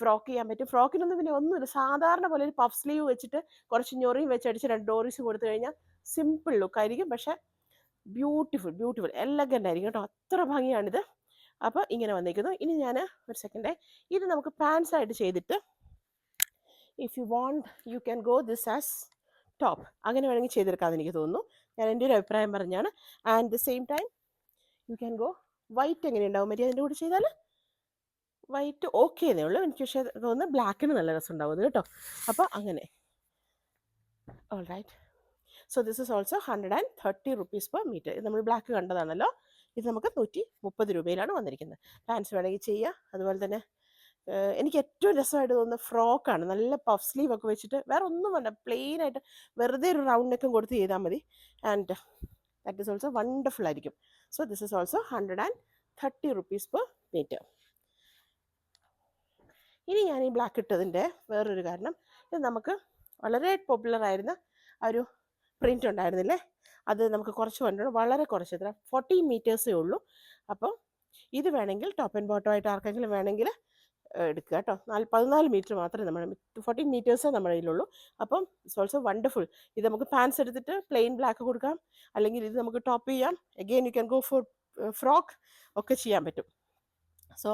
[SPEAKER 1] ഫ്രോക്ക് ചെയ്യാൻ പറ്റും. ഫ്രോക്കിനൊന്നും പിന്നെ ഒന്നുമില്ല, സാധാരണ പോലെ ഒരു പഫ് സ്ലീവ് വെച്ചിട്ട് കുറച്ച് ഞൊറിയും വെച്ചടിച്ച് 2 ഡോറീസ് കൊടുത്തു കഴിഞ്ഞാൽ സിമ്പിൾ ലുക്ക് ആയിരിക്കും. പക്ഷേ ബ്യൂട്ടിഫുൾ എലഗൻ്റ് ആയിരിക്കും കേട്ടോ. അത്ര ഭംഗിയാണിത്. അപ്പോൾ ഇങ്ങനെ വന്നിരിക്കുന്നു. ഇനി ഞാൻ ഒരു സെക്കൻഡേ, ഇത് നമുക്ക് പാൻസ് ആയിട്ട് ചെയ്തിട്ട്, if you want you can go this as top, അങ്ങനെ വേണമെങ്കിൽ ചെയ്തെടുക്കാമെന്ന് എനിക്ക് തോന്നുന്നു. ഞാൻ എൻ്റെ ഒരു അഭിപ്രായം പറഞ്ഞാണ്. And the same time you can go white. എങ്ങനെ ഉണ്ടാവും മര്യാദ അതിൻ്റെ കൂടെ ചെയ്താൽ? വൈറ്റ് ഓക്കെ എന്നേ ഉള്ളൂ. എനിക്ക് പക്ഷേ തോന്നുന്നു ബ്ലാക്കിന് നല്ല രസം ഉണ്ടാവുന്നത് കേട്ടോ. അപ്പോൾ അങ്ങനെ all right. So this is also 130 rupees per meter. ഇത് നമ്മൾ ബ്ലാക്ക് കണ്ടതാണല്ലോ. ഇത് നമുക്ക് 130 രൂപയിലാണ് വന്നിരിക്കുന്നത്. പാൻസ് വേണമെങ്കിൽ ചെയ്യുക. അതുപോലെ തന്നെ എനിക്ക് ഏറ്റവും രസമായിട്ട് തോന്നുന്ന ഫ്രോക്കാണ്. നല്ല പഫ് സ്ലീവ് ഒക്കെ വെച്ചിട്ട്, വേറെ ഒന്നും വേണ്ട, പ്ലെയിൻ ആയിട്ട് വെറുതെ ഒരു റൗണ്ട് നെക്കും കൊടുത്ത് ചെയ്താൽ മതി. And that is also wonderful ആയിരിക്കും. So this is also 130 rupees per meter. ഇനി ഞാൻ ഈ ബ്ലാക്ക് ഇട്ടതിൻ്റെ വേറൊരു കാരണം, ഇത് നമുക്ക് വളരെ പോപ്പുലർ ആയിരുന്ന ഒരു പ്രിൻ്റ് ഉണ്ടായിരുന്നില്ലേ, അത് നമുക്ക് കുറച്ച് കൊണ്ടുവരണം, വളരെ കുറച്ച്, എത്ര 14 മീറ്റേഴ്സേ ഉള്ളൂ. അപ്പോൾ ഇത് വേണമെങ്കിൽ ടോപ്പ് ആൻഡ് ബോട്ടം ആയിട്ട് ആർക്കെങ്കിലും വേണമെങ്കിൽ എടുക്കുക കേട്ടോ. 14 മീറ്റർ മാത്രമേ 14 മീറ്റേഴ്സേ നമ്മുടെ കയ്യിലുള്ളൂ. അപ്പം ഇറ്റ്സ് ഓൾസോ വണ്ടർഫുൾ. ഇത് നമുക്ക് പാൻസ് എടുത്തിട്ട് പ്ലെയിൻ ബ്ലാക്ക് കൊടുക്കാം, അല്ലെങ്കിൽ ഇത് നമുക്ക് ടോപ്പ് ചെയ്യാം. Again you can go four frock ഒക്കെ ചെയ്യാൻ പറ്റും. സോ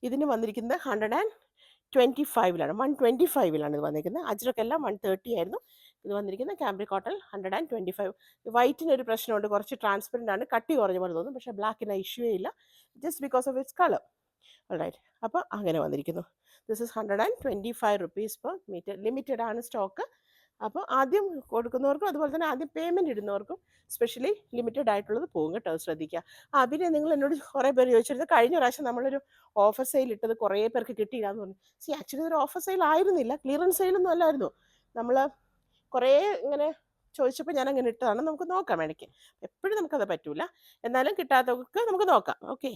[SPEAKER 1] ഇതിന് വന്നിരിക്കുന്നത് 125ലാണ്, 125ലാണ് ഇത് വന്നിരിക്കുന്നത്. അജ്രക്കെല്ലാം 130 ആയിരുന്നു. ഇത് വന്നിരിക്കുന്നത് ക്യാമ്പ്രിക് കോട്ടൺ 125. വൈറ്റിനൊരു പ്രശ്നമുണ്ട്, കുറച്ച് ട്രാൻസ്പെറൻ്റ് ആണ്, കട്ടി കുറഞ്ഞ പോലെ തോന്നും. പക്ഷേ ബ്ലാക്കിന് ഇഷ്യൂ ഇല്ല, just because of its colour. Right, അപ്പോൾ അങ്ങനെ വന്നിരിക്കുന്നു. This is 125 rupees per meter. Limited ആണ് സ്റ്റോക്ക്. അപ്പോൾ ആദ്യം കൊടുക്കുന്നവർക്കും അതുപോലെ തന്നെ ആദ്യം പേയ്മെൻറ്റ് ഇടുന്നവർക്കും സ്പെഷ്യലി ലിമിറ്റഡ് ആയിട്ടുള്ളത് പോകും കേട്ടോ, ശ്രദ്ധിക്കുക. പിന്നെ നിങ്ങൾ എന്നോട് കുറേ പേര് ചോദിച്ചിരുന്നത് കഴിഞ്ഞ പ്രാവശ്യം നമ്മളൊരു ഓഫർ സെയിൽ ഇട്ടത് കുറേ പേർക്ക് കിട്ടിയില്ലാന്ന് പറഞ്ഞു. ആക്ച്വലി ഒരു ഓഫർ സെയിൽ ആയിരുന്നില്ല, ക്ലിയറൻസ് സെയിലൊന്നും അല്ലായിരുന്നു. നമ്മൾ കുറേ ഇങ്ങനെ ചോദിച്ചപ്പോൾ ഞാൻ അങ്ങനെ ഇട്ടതാണ്. നമുക്ക് നോക്കാം, ഇടയ്ക്ക് എപ്പോഴും നമുക്കത് പറ്റൂല, എന്നാലും കിട്ടാത്തവർക്ക് നമുക്ക് നോക്കാം. ഓക്കെ,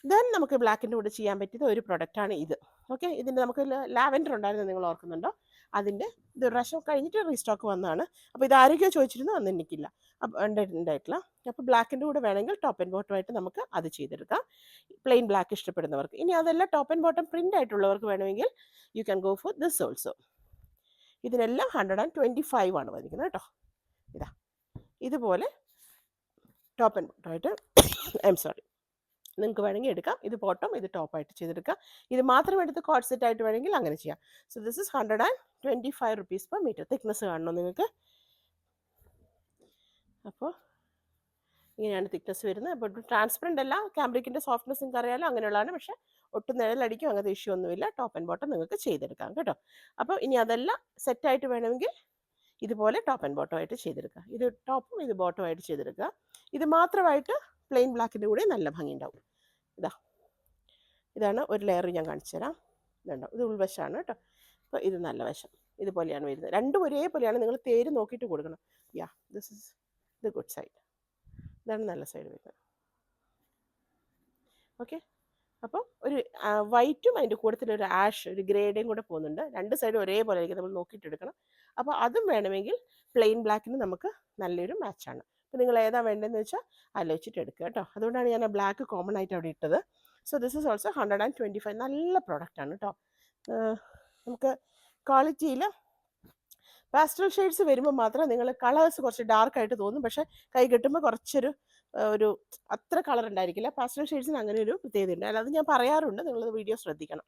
[SPEAKER 1] ദെൻ നമുക്ക് ബ്ലാക്കിൻ്റെ കൂടെ ചെയ്യാൻ പറ്റിയത് ഒരു പ്രൊഡക്റ്റാണ് ഇത്. ഓക്കെ, ഇതിൻ്റെ നമുക്ക് ലാവൻഡർ ഉണ്ടായിരുന്നു, നിങ്ങൾ ഓർക്കുന്നുണ്ടോ? അതിൻ്റെ ഇത് ഒരു പ്രാവശ്യം കഴിഞ്ഞിട്ട് റീസ്റ്റോക്ക് വന്നതാണ്. അപ്പോൾ ഇത് ആരോഗ്യം ചോദിച്ചിരുന്നു, അന്ന് എനിക്കില്ല, അപ്പോൾ ഉണ്ടായിട്ടില്ല. അപ്പോൾ ബ്ലാക്കിൻ്റെ കൂടെ വേണമെങ്കിൽ ടോപ്പ് ആൻഡ് ബോട്ടമായിട്ട് നമുക്ക് അത് ചെയ്തെടുക്കാം, പ്ലെയിൻ ബ്ലാക്ക് ഇഷ്ടപ്പെടുന്നവർക്ക്. ഇനി അതല്ല ടോപ്പ് ആൻഡ് ബോട്ടം പ്രിൻ്റ് ആയിട്ടുള്ളവർക്ക് വേണമെങ്കിൽ U can go for this also. ഇതിനെല്ലാം 125 ആണ് വന്നിരിക്കുന്നത് കേട്ടോ. ഇതാ ഇതുപോലെ ടോപ്പ് ആൻഡ് ബോട്ടമായിട്ട് നിങ്ങൾക്ക് വേണമെങ്കിൽ എടുക്കാം. ഇത് ബോട്ടം, ഇത് ടോപ്പായിട്ട് ചെയ്തെടുക്കാം. ഇത് മാത്രം എടുത്ത് കോഡ് സെറ്റ് ആയിട്ട് വേണമെങ്കിൽ അങ്ങനെ ചെയ്യാം. So this is 125 rupees per metre. Thickness കാണണോ നിങ്ങൾക്ക്? അപ്പോൾ ഇങ്ങനെയാണ് തിക്നെസ് വരുന്നത്. അപ്പോൾ ട്രാൻസ്പെറൻ്റ് അല്ല, ക്യാമ്പ്രിക്കിൻ്റെ സോഫ്റ്റ്നെസ് നിങ്ങൾക്ക് അറിയാലോ, അങ്ങനെയുള്ളതാണ്. പക്ഷേ ഒട്ടും നിഴലടിക്കും, അങ്ങനത്തെ ഇഷ്യൂ ഒന്നുമില്ല. ടോപ്പ് ആൻഡ് ബോട്ടം നിങ്ങൾക്ക് ചെയ്തെടുക്കാം കേട്ടോ. അപ്പോൾ ഇനി അതെല്ലാം സെറ്റായിട്ട് വേണമെങ്കിൽ ഇതുപോലെ ടോപ്പ് ആൻഡ് ബോട്ടം ആയിട്ട് ചെയ്തെടുക്കുക. ഇത് ടോപ്പും ഇത് ബോട്ടം ആയിട്ട് ചെയ്തെടുക്കുക. ഇത് മാത്രമായിട്ട് പ്ലെയിൻ ബ്ലാക്കിൻ്റെ കൂടെ നല്ല ഭംഗി ഉണ്ടാവും. ഇതാണ് ഒരു ലെയർ ഞാൻ കാണിച്ചു തരാം. ഇതുണ്ടോ, ഇത് ഉൾവശമാണ് കേട്ടോ. അപ്പോൾ ഇത് നല്ല വശം ഇതുപോലെയാണ് വരുന്നത്. രണ്ടും ഒരേപോലെയാണ്, നിങ്ങൾ തേര് നോക്കിയിട്ട് കൊടുക്കണം. This is the good side, ഇതാണ് നല്ല സൈഡ് വരുന്നത്. ഓക്കെ, അപ്പോൾ ഒരു വൈറ്റും അതിൻ്റെ കൂട്ടത്തിൽ ഒരു ആഷ്, ഒരു ഗ്രേഡേയും കൂടെ പോകുന്നുണ്ട്. രണ്ട് സൈഡും ഒരേപോലെ ആയിരിക്കും, നമ്മൾ നോക്കിയിട്ട് എടുക്കണം. അപ്പോൾ അതും വേണമെങ്കിൽ പ്ലെയിൻ ബ്ലാക്കിന് നമുക്ക് നല്ലൊരു മാച്ചാണ്. അപ്പോൾ നിങ്ങൾ ഏതാ വേണ്ടതെന്ന് വെച്ചാൽ ആലോചിച്ചിട്ട് എടുക്കുക കേട്ടോ. അതുകൊണ്ടാണ് ഞാൻ ആ ബ്ലാക്ക് കോമൺ ആയിട്ട് അവിടെ ഇട്ടത്. So this is also 125. നല്ല പ്രോഡക്റ്റാണ് കേട്ടോ. നമുക്ക് ക്വാളിറ്റിയിൽ പാസ്റ്റൽ ഷെയ്ഡ്സ് വരുമ്പോൾ മാത്രം നിങ്ങൾ കളേഴ്സ് കുറച്ച് ഡാർക്കായിട്ട് തോന്നും, പക്ഷേ കൈ കെട്ടുമ്പോൾ കുറച്ചൊരു ഒരു അത്ര കളർ ഉണ്ടായിരിക്കില്ല. പാസ്റ്റൽ ഷെയ്ഡ്സിന് അങ്ങനെ ഒരു പ്രത്യേകത ഉണ്ട്, അത് ഞാൻ പറയാറുണ്ട്, നിങ്ങളത് വീഡിയോ ശ്രദ്ധിക്കണം.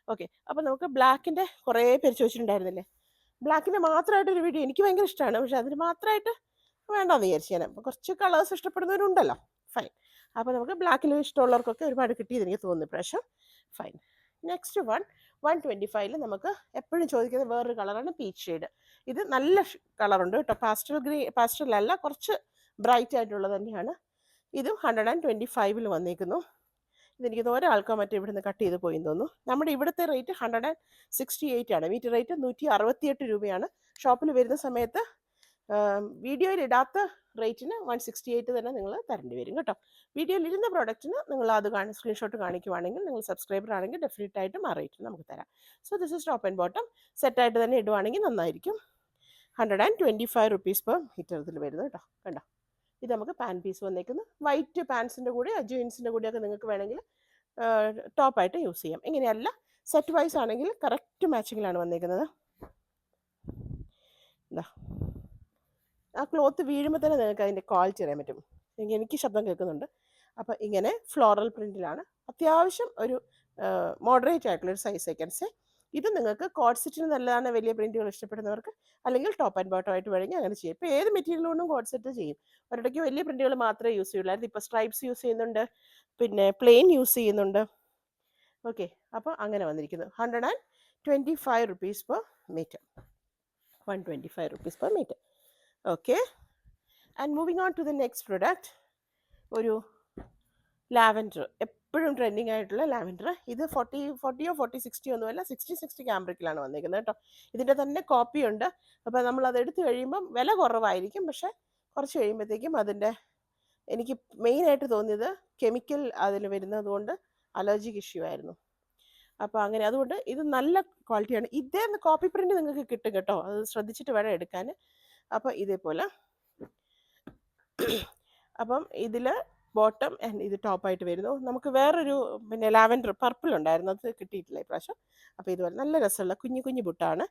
[SPEAKER 1] ഓക്കെ, അപ്പോൾ നമുക്ക് ബ്ലാക്കിൻ്റെ കുറേ പേര് ചോദിച്ചിട്ടുണ്ടായിരുന്നില്ലേ, ബ്ലാക്കിൻ്റെ മാത്രമായിട്ടൊരു വീഡിയോ എനിക്ക് ഭയങ്കര ഇഷ്ടമാണ്, പക്ഷേ അതിന് മാത്രമായിട്ട് വേണ്ടാന്ന് വിചാരിച്ചു ഞാൻ. അപ്പോൾ കുറച്ച് കളേഴ്സ് ഇഷ്ടപ്പെടുന്നവരുണ്ടല്ലോ, ഫൈൻ. അപ്പോൾ നമുക്ക് ബ്ലാക്കിൽ ഇഷ്ടമുള്ളവർക്കൊക്കെ ഒരുപാട് കിട്ടിയത് എനിക്ക് തോന്നുന്നു പ്രാവശ്യം. ഫൈൻ. നെക്സ്റ്റ് 125 നമുക്ക് എപ്പോഴും ചോദിക്കുന്ന വേറൊരു കളറാണ് പീച്ച് ഷെയ്ഡ്. ഇത് നല്ല കളറുണ്ട് കേട്ടോ, പാസ്റ്റലല്ല, കുറച്ച് ബ്രൈറ്റ് ആയിട്ടുള്ളത് തന്നെയാണ്. ഇതും 125 വന്നേക്കുന്നു. ഇതെനിക്ക് ഒരാൾക്കോ മറ്റേ ഇവിടുന്ന് കട്ട് ചെയ്ത് പോയി തോന്നുന്നു. നമ്മുടെ ഇവിടുത്തെ റേറ്റ് 168 ആണ്. മീറ്റർ റേറ്റ് 168 രൂപയാണ്. ഷോപ്പിൽ വരുന്ന സമയത്ത് വീഡിയോയിൽ ഇടാത്ത റേറ്റിന് 168 തന്നെ നിങ്ങൾ തരേണ്ടി വരും കേട്ടോ. വീഡിയോയിൽ ഇരുന്ന പ്രോഡക്റ്റിന് നിങ്ങൾ അത് സ്ക്രീൻഷോട്ട് കാണിക്കുവാണെങ്കിൽ, നിങ്ങൾ സബ്സ്ക്രൈബർ ആണെങ്കിൽ ഡെഫിനറ്റ് ആയിട്ടും ആ റേറ്റിന് നമുക്ക് തരാം. So this is top and bottom. സെറ്റായിട്ട് തന്നെ ഇടുവാണെങ്കിൽ നന്നായിരിക്കും. 125 റുപ്പീസ് പെർ മീറ്റർ ഇതിൽ വരുന്നത് കേട്ടോ. കണ്ടോ, ഇത് നമുക്ക് പാൻ പീസ് വന്നേക്കുന്നു. വൈറ്റ് പാൻസിൻ്റെ കൂടെ ജീൻസിൻ്റെ കൂടെയൊക്കെ നിങ്ങൾക്ക് വേണമെങ്കിൽ ടോപ്പായിട്ട് യൂസ് ചെയ്യാം. ഇങ്ങനെയല്ല, സെറ്റ് വൈസ് ആണെങ്കിൽ കറക്റ്റ് മാച്ചിങ്ങിലാണ് വന്നേക്കുന്നത്. എന്താ, ആ ക്ലോത്ത് വീഴുമ്പോൾ തന്നെ നിങ്ങൾക്ക് അതിൻ്റെ ക്വാളിറ്റി അറിയാൻ പറ്റും. എനിക്ക് ശബ്ദം കേൾക്കുന്നുണ്ട്. അപ്പോൾ ഇങ്ങനെ ഫ്ലോറൽ പ്രിൻറ്റിലാണ്, അത്യാവശ്യം ഒരു മോഡറേറ്റ് ആയിട്ടുള്ളൊരു സൈസ് ഐക്കൻസ്. ഇത് നിങ്ങൾക്ക് കോഡ് സെറ്റിന് നല്ലതാണ്, വലിയ പ്രിൻറ്റുകൾ ഇഷ്ടപ്പെടുന്നവർക്ക്. അല്ലെങ്കിൽ ടോപ്പ് ആൻഡ് ബോട്ടം ആയിട്ട് വേണമെങ്കിൽ അങ്ങനെ ചെയ്യും. ഇപ്പോൾ ഏത് മെറ്റീരിയൽ കൊണ്ടും കോഡ് സെറ്റ് ചെയ്യും. ഒരിടയ്ക്ക് വലിയ പ്രിൻറ്റുകൾ മാത്രമേ യൂസ് ചെയ്യുള്ളായിരുന്നു, ഇപ്പോൾ സ്ട്രൈപ്സ് യൂസ് ചെയ്യുന്നുണ്ട്, പിന്നെ പ്ലെയിൻ യൂസ് ചെയ്യുന്നുണ്ട്. ഓക്കെ, അപ്പോൾ അങ്ങനെ വന്നിരിക്കുന്നു. 125 rupees per metre. 125 rupees per metre. Okay, and moving on to the next product, ഒരു ലാവൻഡർ, എപ്പോഴും ട്രെൻഡിങ് ആയിട്ടുള്ള ലാവൻഡർ. ഇത് 40-60 ഒന്നുമല്ല, 60 ക്യാമ്പ്രിക്കിലാണ് വന്നിരിക്കുന്നത് കേട്ടോ. ഇതിൻ്റെ തന്നെ കോപ്പി ഉണ്ട്. അപ്പോൾ നമ്മൾ അത് എടുത്തു കഴിയുമ്പം വില കുറവായിരിക്കും, പക്ഷേ കുറച്ച് കഴിയുമ്പോഴത്തേക്കും അതിൻ്റെ, എനിക്ക് മെയിനായിട്ട് തോന്നിയത് കെമിക്കൽ അതിൽ വരുന്നത് കൊണ്ട് അലർജിക്ക് ഇഷ്യൂ ആയിരുന്നു. അപ്പോൾ അങ്ങനെ, അതുകൊണ്ട് ഇത് നല്ല ക്വാളിറ്റിയാണ്. ഇതേ കോപ്പി പ്രിൻറ്റ് നിങ്ങൾക്ക് കിട്ടും കേട്ടോ, അത് ശ്രദ്ധിച്ചിട്ട് വേണം എടുക്കാൻ. അപ്പോൾ ഇതേപോലെ, അപ്പം ഇതിൽ ബോട്ടം ആൻഡ് ഇത് ടോപ്പായിട്ട് വരുന്നു. നമുക്ക് വേറൊരു പിന്നെ ലാവൻഡർ പർപ്പിൾ ഉണ്ടായിരുന്നു, അത് കിട്ടിയിട്ടില്ല ഇപ്രാവശ്യം. അപ്പോൾ ഇതുപോലെ നല്ല രസമുള്ള കുഞ്ഞു കുഞ്ഞു ബുട്ടാണ്.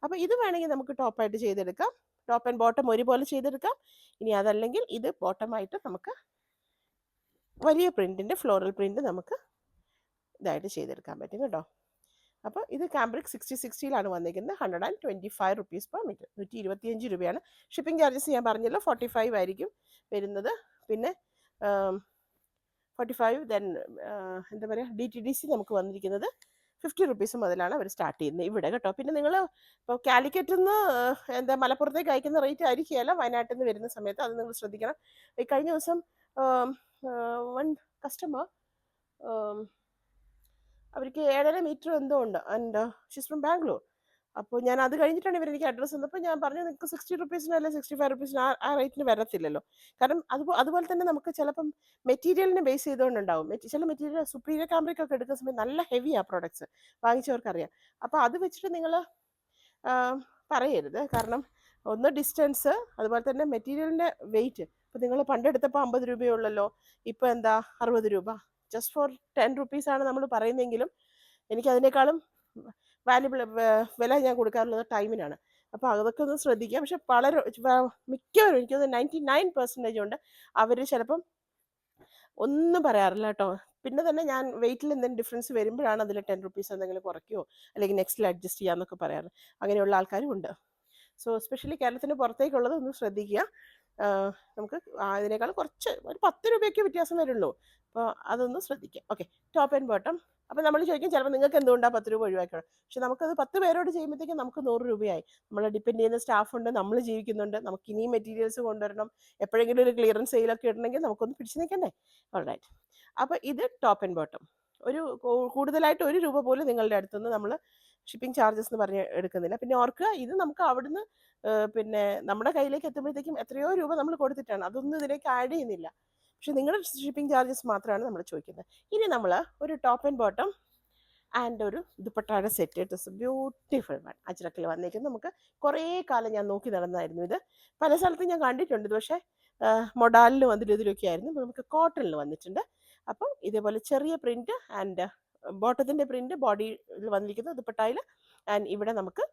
[SPEAKER 1] അപ്പോൾ ഇത് വേണമെങ്കിൽ നമുക്ക് ടോപ്പായിട്ട് ചെയ്തെടുക്കാം, ടോപ്പ് ആൻഡ് ബോട്ടം ഒരുപോലെ ചെയ്തെടുക്കാം. ഇനി അതല്ലെങ്കിൽ ഇത് ബോട്ടമായിട്ട് നമുക്ക് വലിയ പ്രിൻറ്റിൻ്റെ ഫ്ലോറൽ പ്രിൻറ്റ് നമുക്ക് ഇതായിട്ട് ചെയ്തെടുക്കാൻ പറ്റും കേട്ടോ. അപ്പോൾ ഇത് കാംബ്രിക് 60-60 വന്നിരിക്കുന്നത്. 125 റുപ്പീസ് പെർ മീറ്റർ, 125 രൂപയാണ്. ഷിപ്പിംഗ് ചാർജസ് ഞാൻ പറഞ്ഞല്ലോ 45 ആയിരിക്കും വരുന്നത്. പിന്നെ 45, ദെൻ എന്താ പറയുക, DTDC നമുക്ക് വന്നിരിക്കുന്നത് 50 റുപ്പീസ് മുതലാണ് അവർ സ്റ്റാർട്ട് ചെയ്യുന്നത് ഇവിടെ കേട്ടോ. പിന്നെ നിങ്ങൾ ഇപ്പോൾ കാലിക്കറ്റിൽ നിന്ന് എന്താ മലപ്പുറത്തേക്ക് അയക്കുന്ന റേറ്റ് ആയിരിക്കുകയല്ല വയനാട്ടിൽ നിന്ന് വരുന്ന സമയത്ത്, അത് നിങ്ങൾ ശ്രദ്ധിക്കണം. ഈ കഴിഞ്ഞ ദിവസം വൺ കസ്റ്റമർ അവർക്ക് 7.5 മീറ്റർ എന്തോ ഉണ്ട്, ആൻഡ് ഷീസ് ഫ്രം ബാംഗ്ലൂർ. അപ്പോൾ ഞാൻ അത് കഴിഞ്ഞിട്ടാണ് ഇവർ എനിക്ക് അഡ്രസ്സ് തന്നപ്പോൾ ഞാൻ പറഞ്ഞു നിങ്ങൾക്ക് 60 റുപ്പീസിന് അല്ലെങ്കിൽ 65 റുപ്പീസിന് ആ റേറ്റിന് വരത്തില്ലല്ലോ. കാരണം അതുപോലെ തന്നെ നമുക്ക് ചിലപ്പം മെറ്റീരിയലിനെ ബേസ് ചെയ്തുകൊണ്ടുണ്ടാവും. ചില മെറ്റീരിയൽ സുപ്പീരിയർ കാമ്പ്രിക്കൊക്കെ എടുക്കുന്ന സമയത്ത് നല്ല ഹെവിയാ പ്രോഡക്ട്സ്, വാങ്ങിച്ചവർക്കറിയാം. അപ്പോൾ അത് വെച്ചിട്ട് നിങ്ങൾ പറയരുത്. കാരണം ഒന്ന് ഡിസ്റ്റൻസ്, അതുപോലെ തന്നെ മെറ്റീരിയലിൻ്റെ വെയിറ്റ്. ഇപ്പോൾ നിങ്ങൾ പണ്ടെടുത്തപ്പോൾ 50 രൂപയേ ഉള്ളല്ലോ, ഇപ്പോൾ എന്താ 60 രൂപ. ജസ്റ്റ് ഫോർ 10 റുപ്പീസാണ് നമ്മൾ പറയുന്നതെങ്കിലും എനിക്കതിനേക്കാളും വാല്യുബിൾ വില ഞാൻ കൊടുക്കാറുള്ളത് ടൈമിനാണ്. അപ്പോൾ അതൊക്കെ ഒന്ന് ശ്രദ്ധിക്കുക. പക്ഷെ വളരെ മിക്കവരും എനിക്കത് 99% ഉണ്ട് അവർ ചിലപ്പം ഒന്നും പറയാറില്ല കേട്ടോ. പിന്നെ തന്നെ ഞാൻ വെയിറ്റിൽ എന്തെങ്കിലും ഡിഫറൻസ് വരുമ്പോഴാണ് അതിൽ 10 റുപ്പീസ് എന്തെങ്കിലും കുറയ്ക്കുമോ അല്ലെങ്കിൽ നെക്സ്റ്റിൽ അഡ്ജസ്റ്റ് ചെയ്യാമെന്നൊക്കെ പറയാറ്. അങ്ങനെയുള്ള ആൾക്കാരും ഉണ്ട്. സോ എസ്പെഷ്യലി കേരളത്തിന് പുറത്തേക്കുള്ളത് ഒന്ന് ശ്രദ്ധിക്കുക. നമുക്ക് അതിനേക്കാൾ കുറച്ച് ഒരു 10 രൂപയൊക്കെ വ്യത്യാസം വരുള്ളൂ. അപ്പോൾ അതൊന്ന് ശ്രദ്ധിക്കുക. Okay, top and bottom. അപ്പോൾ നമ്മൾ ചോദിക്കും ചിലപ്പോൾ നിങ്ങൾക്ക് എന്തുകൊണ്ടാണ് 10 രൂപ ഒഴിവാക്കണം. പക്ഷെ നമുക്കത് 10 പേരോട് ചെയ്യുമ്പോഴത്തേക്കും നമുക്ക് 100 രൂപയായി. നമ്മളെ ഡിപ്പെൻഡ് ചെയ്യുന്ന സ്റ്റാഫുണ്ട്, നമ്മൾ ജീവിക്കുന്നുണ്ട്, നമുക്ക് ഇനിയും മെറ്റീരിയൽസ് കൊണ്ടുവരണം. എപ്പോഴെങ്കിലും ഒരു ക്ലിയറൻസ് സെയിലൊക്കെ ഇടണമെങ്കിൽ നമുക്കൊന്ന് പിടിച്ചു നിൽക്കണ്ടേ. ഓൾറൈറ്റ്. അപ്പോൾ ഇത് ടോപ്പ് ആൻഡ് ബോട്ടം. ഒരു കൂടുതലായിട്ട് 1 രൂപ പോലും നിങ്ങളുടെ അടുത്തുനിന്ന് നമ്മൾ ഷിപ്പിംഗ് ചാർജസ് എന്ന് പറഞ്ഞ് എടുക്കുന്നില്ല. പിന്നെ ഓർക്കുക, ഇത് നമുക്ക് അവിടുന്ന് പിന്നെ നമ്മുടെ കയ്യിലേക്ക് എത്തുമ്പോഴത്തേക്കും എത്രയോ രൂപ നമ്മൾ കൊടുത്തിട്ടാണ്, അതൊന്നും ഇതിലേക്ക് ആഡ് ചെയ്യുന്നില്ല. പക്ഷെ നിങ്ങളുടെ ഷിപ്പിംഗ് ചാർജസ് മാത്രമാണ് നമ്മൾ ചോദിക്കുന്നത്. ഇനി നമ്മൾ ഒരു ടോപ്പ് ആൻഡ് ബോട്ടം ആൻഡ് ഒരു ദുപ്പട്ടയുടെ set. It is beautiful one. അജ്രക്കിൽ വന്നേക്കുന്നത് നമുക്ക് കുറേ കാലം ഞാൻ നോക്കി നടന്നായിരുന്നു ഇത്. പല സ്ഥലത്തും ഞാൻ കണ്ടിട്ടുണ്ട്, പക്ഷേ മൊഡാലിൽ വന്നിട്ട് ഇതിലൊക്കെ ആയിരുന്നു. നമുക്ക് കോട്ടണിൽ വന്നിട്ടുണ്ട്. അപ്പം ഇതേപോലെ ചെറിയ പ്രിൻറ്റ് ആൻഡ് ബോട്ടത്തിൻ്റെ പ്രിൻറ്റ് ബോഡിയിൽ വന്നിരിക്കുന്നത് ദുപ്പട്ടയിൽ, ആൻഡ് ഇവിടെ നമുക്ക്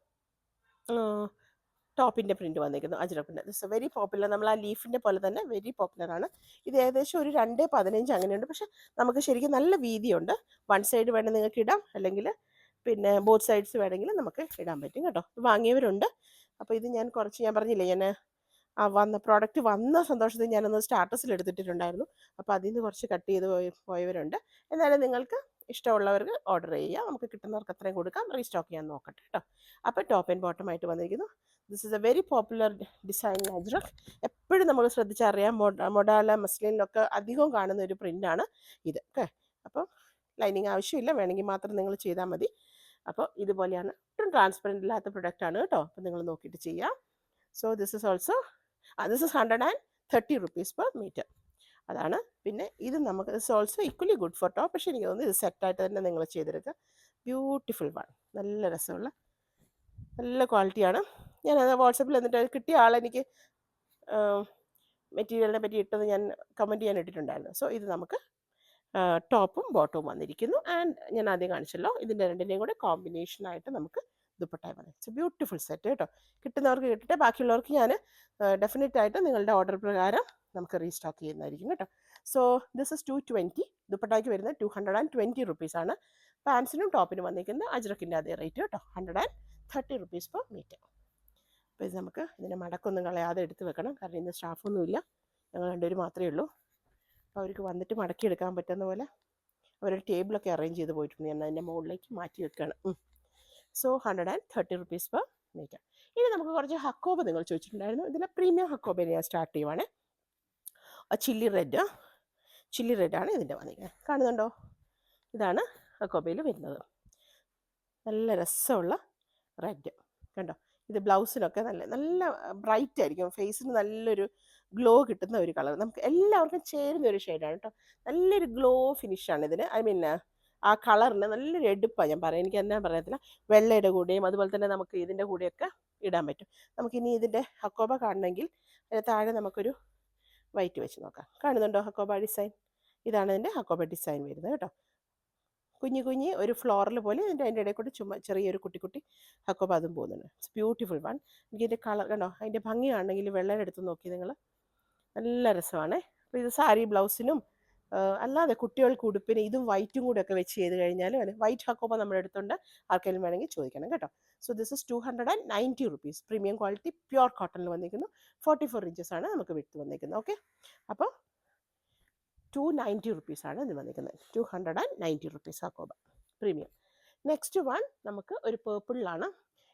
[SPEAKER 1] ടോപ്പിൻ്റെ പ്രിൻറ്റ് വന്നിരിക്കുന്നു അജ്രക്കിൻ്റെ. This very popular. നമ്മൾ ആ ലീഫിൻ്റെ പോലെ തന്നെ വെരി പോപ്പുലറാണ് ഇത്. ഏകദേശം ഒരു 2.15 അങ്ങനെയുണ്ട്. പക്ഷെ നമുക്ക് ശരിക്കും നല്ല വീതിയുണ്ട്. വൺ സൈഡ് വേണമെങ്കിൽ നിങ്ങൾക്ക് ഇടാം, അല്ലെങ്കിൽ പിന്നെ ബോത്ത് സൈഡ്സ് വേണമെങ്കിൽ നമുക്ക് ഇടാൻ പറ്റും കേട്ടോ. വാങ്ങിയവരുണ്ട്. അപ്പോൾ ഇത് ഞാൻ പറഞ്ഞില്ലേ, ഞാൻ പ്രോഡക്റ്റ് വന്ന സന്തോഷത്തിൽ ഞാനൊന്ന് സ്റ്റാറ്റസിൽ എടുത്തിട്ടുണ്ടായിരുന്നു. അപ്പോൾ അതിൽ നിന്ന് കുറച്ച് കട്ട് ചെയ്ത് പോയവരുണ്ട്. എന്നാലും നിങ്ങൾക്ക് ഇഷ്ടമുള്ളവർക്ക് ഓർഡർ ചെയ്യുക, നമുക്ക് കിട്ടുന്നവർക്ക് അത്രയും കൊടുക്കാം. റീസ്റ്റോക്ക് ചെയ്യാൻ നോക്കട്ടെ കേട്ടോ. അപ്പോൾ ടോപ്പ് ആൻഡ് ബോട്ടം ആയിട്ട് വന്നിരിക്കുന്നു. This is A very popular design ajrak. എപ്പോഴും നമ്മൾ ശ്രദ്ധിച്ചറിയാം, മൊഡാല മസ്ലിനിലൊക്കെ അധികം കാണുന്ന ഒരു പ്രിൻ്റാണ് ഇത്. ഓക്കെ, അപ്പോൾ ലൈനിങ് ആവശ്യമില്ല, വേണമെങ്കിൽ മാത്രം നിങ്ങൾ ചെയ്താൽ മതി. അപ്പോൾ ഇതുപോലെയാണ്. ഒട്ടും ട്രാൻസ്പെറൻറ്റ് ഇല്ലാത്ത പ്രൊഡക്റ്റാണ് കേട്ടോ. അപ്പോൾ നിങ്ങൾ നോക്കിയിട്ട് ചെയ്യാം. So this is also this is 130 rupees per metre. അതാണ്. പിന്നെ ഇത് നമുക്ക് this also equally good for top. പക്ഷേ എനിക്ക് തോന്നുന്നു ഇത് സെറ്റായിട്ട് തന്നെ നിങ്ങൾ ചെയ്തെടുക്കുക. Beautiful one. നല്ല രസമുള്ള നല്ല ക്വാളിറ്റിയാണ്. ഞാനത് വാട്സപ്പിൽ എന്നിട്ട് കിട്ടിയ ആളെനിക്ക് മെറ്റീരിയലിനെ പറ്റി ഇട്ടത് ഞാൻ കമൻറ്റ് ചെയ്യാൻ ഇട്ടിട്ടുണ്ടായിരുന്നു. സോ ഇത് നമുക്ക് ടോപ്പും ബോട്ടവും വന്നിരിക്കുന്നു. ആൻഡ് ഞാൻ ആദ്യം കാണിച്ചല്ലോ, ഇതിൻ്റെ രണ്ടിൻ്റെയും കൂടെ കോമ്പിനേഷനായിട്ട് നമുക്ക് ദുപ്പട്ടായി വന്നത്. ഇറ്റ്സ് എ ബ്യൂട്ടിഫുൾ സെറ്റ് കേട്ടോ. കിട്ടുന്നവർക്ക് കിട്ടട്ടെ, ബാക്കിയുള്ളവർക്ക് ഞാൻ ഡെഫിനറ്റായിട്ട് നിങ്ങളുടെ ഓർഡർ പ്രകാരം നമുക്ക് റീസ്റ്റോക്ക് ചെയ്യുന്നതായിരിക്കും കേട്ടോ. So this is 220. ദുപ്പട്ടായ്ക്ക് വരുന്നത് 220 റുപ്പീസാണ്. പാൻസിനും ടോപ്പിനും വന്നിരിക്കുന്നത് അജ്രക്കിൻ്റെ അതേ റേറ്റ് കേട്ടോ, 130 റുപ്പീസ് പെർ മീറ്റർ. അപ്പോൾ ഇത് നമുക്ക് ഇതിൻ്റെ മടക്കൊന്നും കളയാതെ എടുത്ത് വെക്കണം. കാരണം ഇന്ന് സ്റ്റാഫൊന്നുമില്ല, ഞങ്ങൾ രണ്ടുപേരും മാത്രമേ ഉള്ളൂ. അപ്പോൾ അവർക്ക് വന്നിട്ട് മടക്കിയെടുക്കാൻ പറ്റുന്ന പോലെ അവരൊരു ടേബിളൊക്കെ അറേഞ്ച് ചെയ്ത് പോയിട്ടുണ്ട്. ഞാൻ അതിൻ്റെ മുകളിലേക്ക് മാറ്റി വെക്കുകയാണ്. So 130 rupees per metre. ഇനി നമുക്ക് കുറച്ച് ഹക്കോബ നിങ്ങൾ ചോദിച്ചിട്ടുണ്ടായിരുന്നു. ഇതിൽ പ്രീമിയം ഹക്കോബ ഞാൻ സ്റ്റാർട്ട് ചെയ്യുവാണ്. ചില്ലി റെഡാണ് ഇതിൻ്റെ വന്നിരിക്കുന്നത്. കാണുന്നുണ്ടോ? ഇതാണ് ഹക്കോബയിൽ വരുന്നത്. നല്ല രസമുള്ള റെഡ് കണ്ടോ. ഇത് ബ്ലൗസിനൊക്കെ നല്ല ബ്രൈറ്റ് ആയിരിക്കും, ഫേസിന് നല്ലൊരു ഗ്ലോ കിട്ടുന്ന ഒരു കളർ. നമുക്ക് എല്ലാവർക്കും ചേരുന്ന ഒരു ഷെയ്ഡാണ് കേട്ടോ. നല്ലൊരു ഗ്ലോ ഫിനിഷാണ് ഇതിന്. ഐ മീൻ ആ കളറിന് നല്ലൊരു എടുപ്പാണ്. ഞാൻ പറയാം, എനിക്ക് എന്നാ പറയത്തില്ല, വെള്ളയുടെ കൂടെയും അതുപോലെ തന്നെ നമുക്ക് ഇതിൻ്റെ കൂടെയൊക്കെ ഇടാൻ പറ്റും. നമുക്കിനി ഇതിൻ്റെ ഹക്കോബ കാണണമെങ്കിൽ അതിന് താഴെ നമുക്കൊരു വൈറ്റ് വെച്ച് നോക്കാം. കാണുന്നുണ്ടോ ഹക്കോബ ഡിസൈൻ? ഇതാണ് ഇതിൻ്റെ ഹക്കോബ ഡിസൈൻ വരുന്നത് കേട്ടോ. കുഞ്ഞി ഒരു ഫ്ലോറൽ പോലെ അതിൻ്റെ ഇടയിൽ കൂടി ചെറിയൊരു കുട്ടി ഹക്കോബ അതും പോകുന്നുണ്ട്. It's beautiful one. എനിക്കിതിൻ്റെ കളർ കണ്ടോ, അതിൻ്റെ ഭംഗി കാണണമെങ്കിൽ വെള്ളം എടുത്ത് നോക്കി നിങ്ങൾ. നല്ല രസമാണ്. അപ്പോൾ ഇത് സാരി ബ്ലൗസിനും അല്ലാതെ കുട്ടികൾക്ക് ഉടുപ്പിന് ഇതും വൈറ്റും കൂടെ ഒക്കെ വെച്ച് ചെയ്ത് കഴിഞ്ഞാൽ വൈറ്റ് ഹക്കോബ നമ്മുടെ അടുത്തുണ്ട്, ആർക്കെങ്കിലും വേണമെങ്കിൽ ചോദിക്കണം കേട്ടോ. So this is 290 rupees. Premium quality pure കോട്ടണിൽ വന്നിരിക്കുന്നു. 44 ഇഞ്ചസ് ആണ് നമുക്ക് വിട്ട് വന്നിരിക്കുന്നത്. ഓക്കെ, അപ്പോൾ 290 റുപ്പീസാണ് ഇത് വന്നിരിക്കുന്നത്. 290 rupees hakoba premium. Next one നമുക്ക് ഒരു പേർപ്പിളിലാണ്.